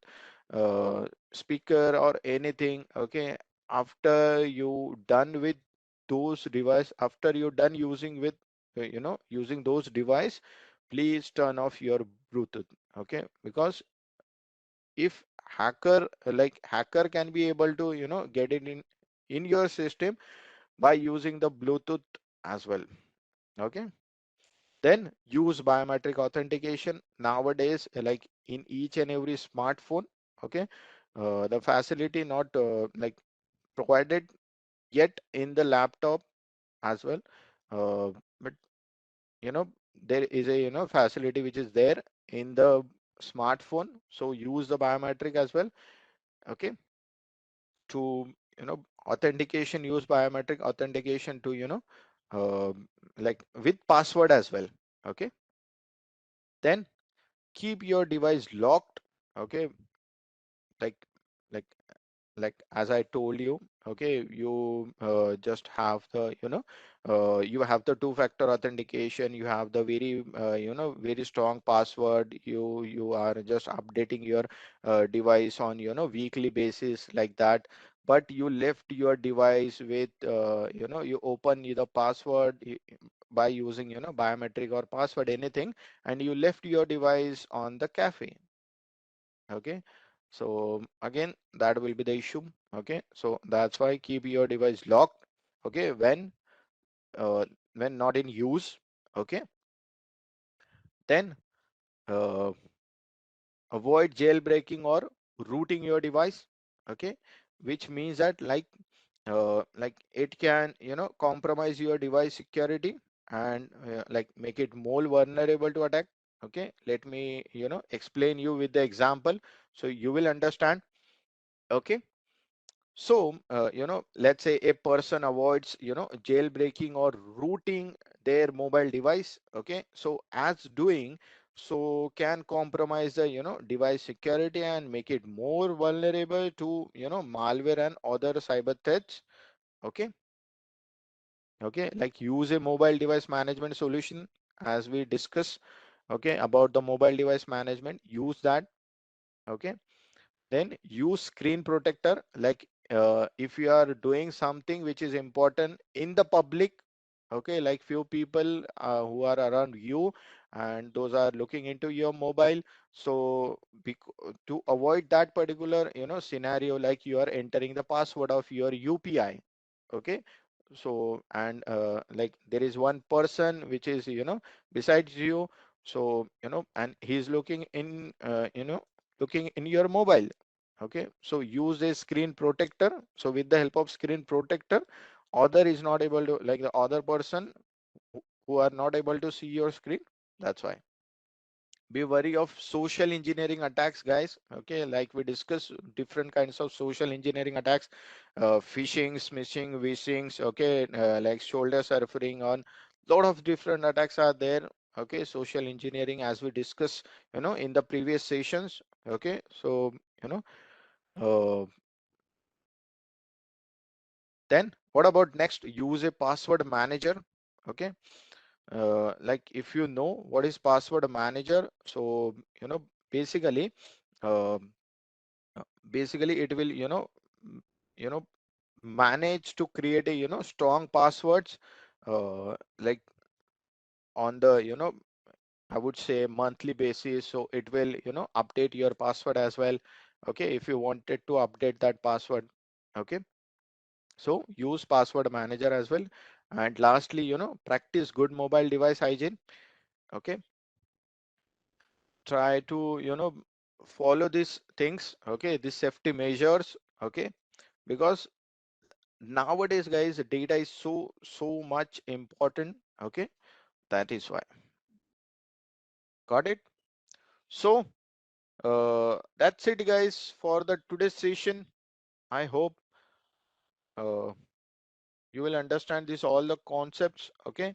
speaker or anything, okay, after you done with those device, after you done using with using those device, please turn off your Bluetooth, okay, because if hacker can be able to get it in your system by using the Bluetooth as well, okay. Then use biometric authentication nowadays, like in each and every smartphone, okay. The facility not provided yet in the laptop as well, but you know there is a facility which is there in the smartphone, so use the biometric as well, okay, to authentication, use biometric authentication to uh, like with password as well, okay. Then keep your device locked, okay, like like as I told you, okay, you just have the you have the two-factor authentication, you have the very very strong password, you are just updating your device on weekly basis like that, but you left your device with you open the password by using biometric or password anything, and you left your device on the cafe, okay. So again, that will be the issue, okay. So that's why keep your device locked, okay, uh, when not in use, okay. Then uh, avoid jailbreaking or rooting your device, okay, which means that like it can compromise your device security and make it more vulnerable to attack, okay. Let me explain you with the example so you will understand, okay. So, let's say a person avoids, jailbreaking or rooting their mobile device. Okay. So as doing so can compromise the, device security and make it more vulnerable to, malware and other cyber threats. Okay. Okay. Like use a mobile device management solution as we discuss. Okay. About the mobile device management, use that. Okay. Then use screen protector, if you are doing something which is important in the public, okay, like few people who are around you and those are looking into your mobile, so to avoid that particular scenario, like you are entering the password of your UPI, okay. So and like there is one person which is besides you, so and he's looking in looking in your mobile, okay. So use a screen protector, so with the help of screen protector, other is not able to, like the other person who are not able to see your screen, that's why. Be wary of social engineering attacks, guys, okay. Like we discuss different kinds of social engineering attacks, phishing, smishing, wishings, okay, like shoulder surfing, on lot of different attacks are there, okay. Social engineering, as we discuss in the previous sessions, okay. So you know uh, then what about next? Use a password manager, okay. Like if you know what is password manager, so basically um, basically it will m- you know manage to create a strong passwords, like on the I would say monthly basis, so it will update your password as well, okay, if you wanted to update that password, okay. So use password manager as well. And lastly, practice good mobile device hygiene, okay. Try to follow these things, okay, these safety measures, okay, because nowadays, guys, data is so much important, okay. That is why. Got it? So that's it, guys, for the today's session. I hope uh, you will understand this all the concepts, okay.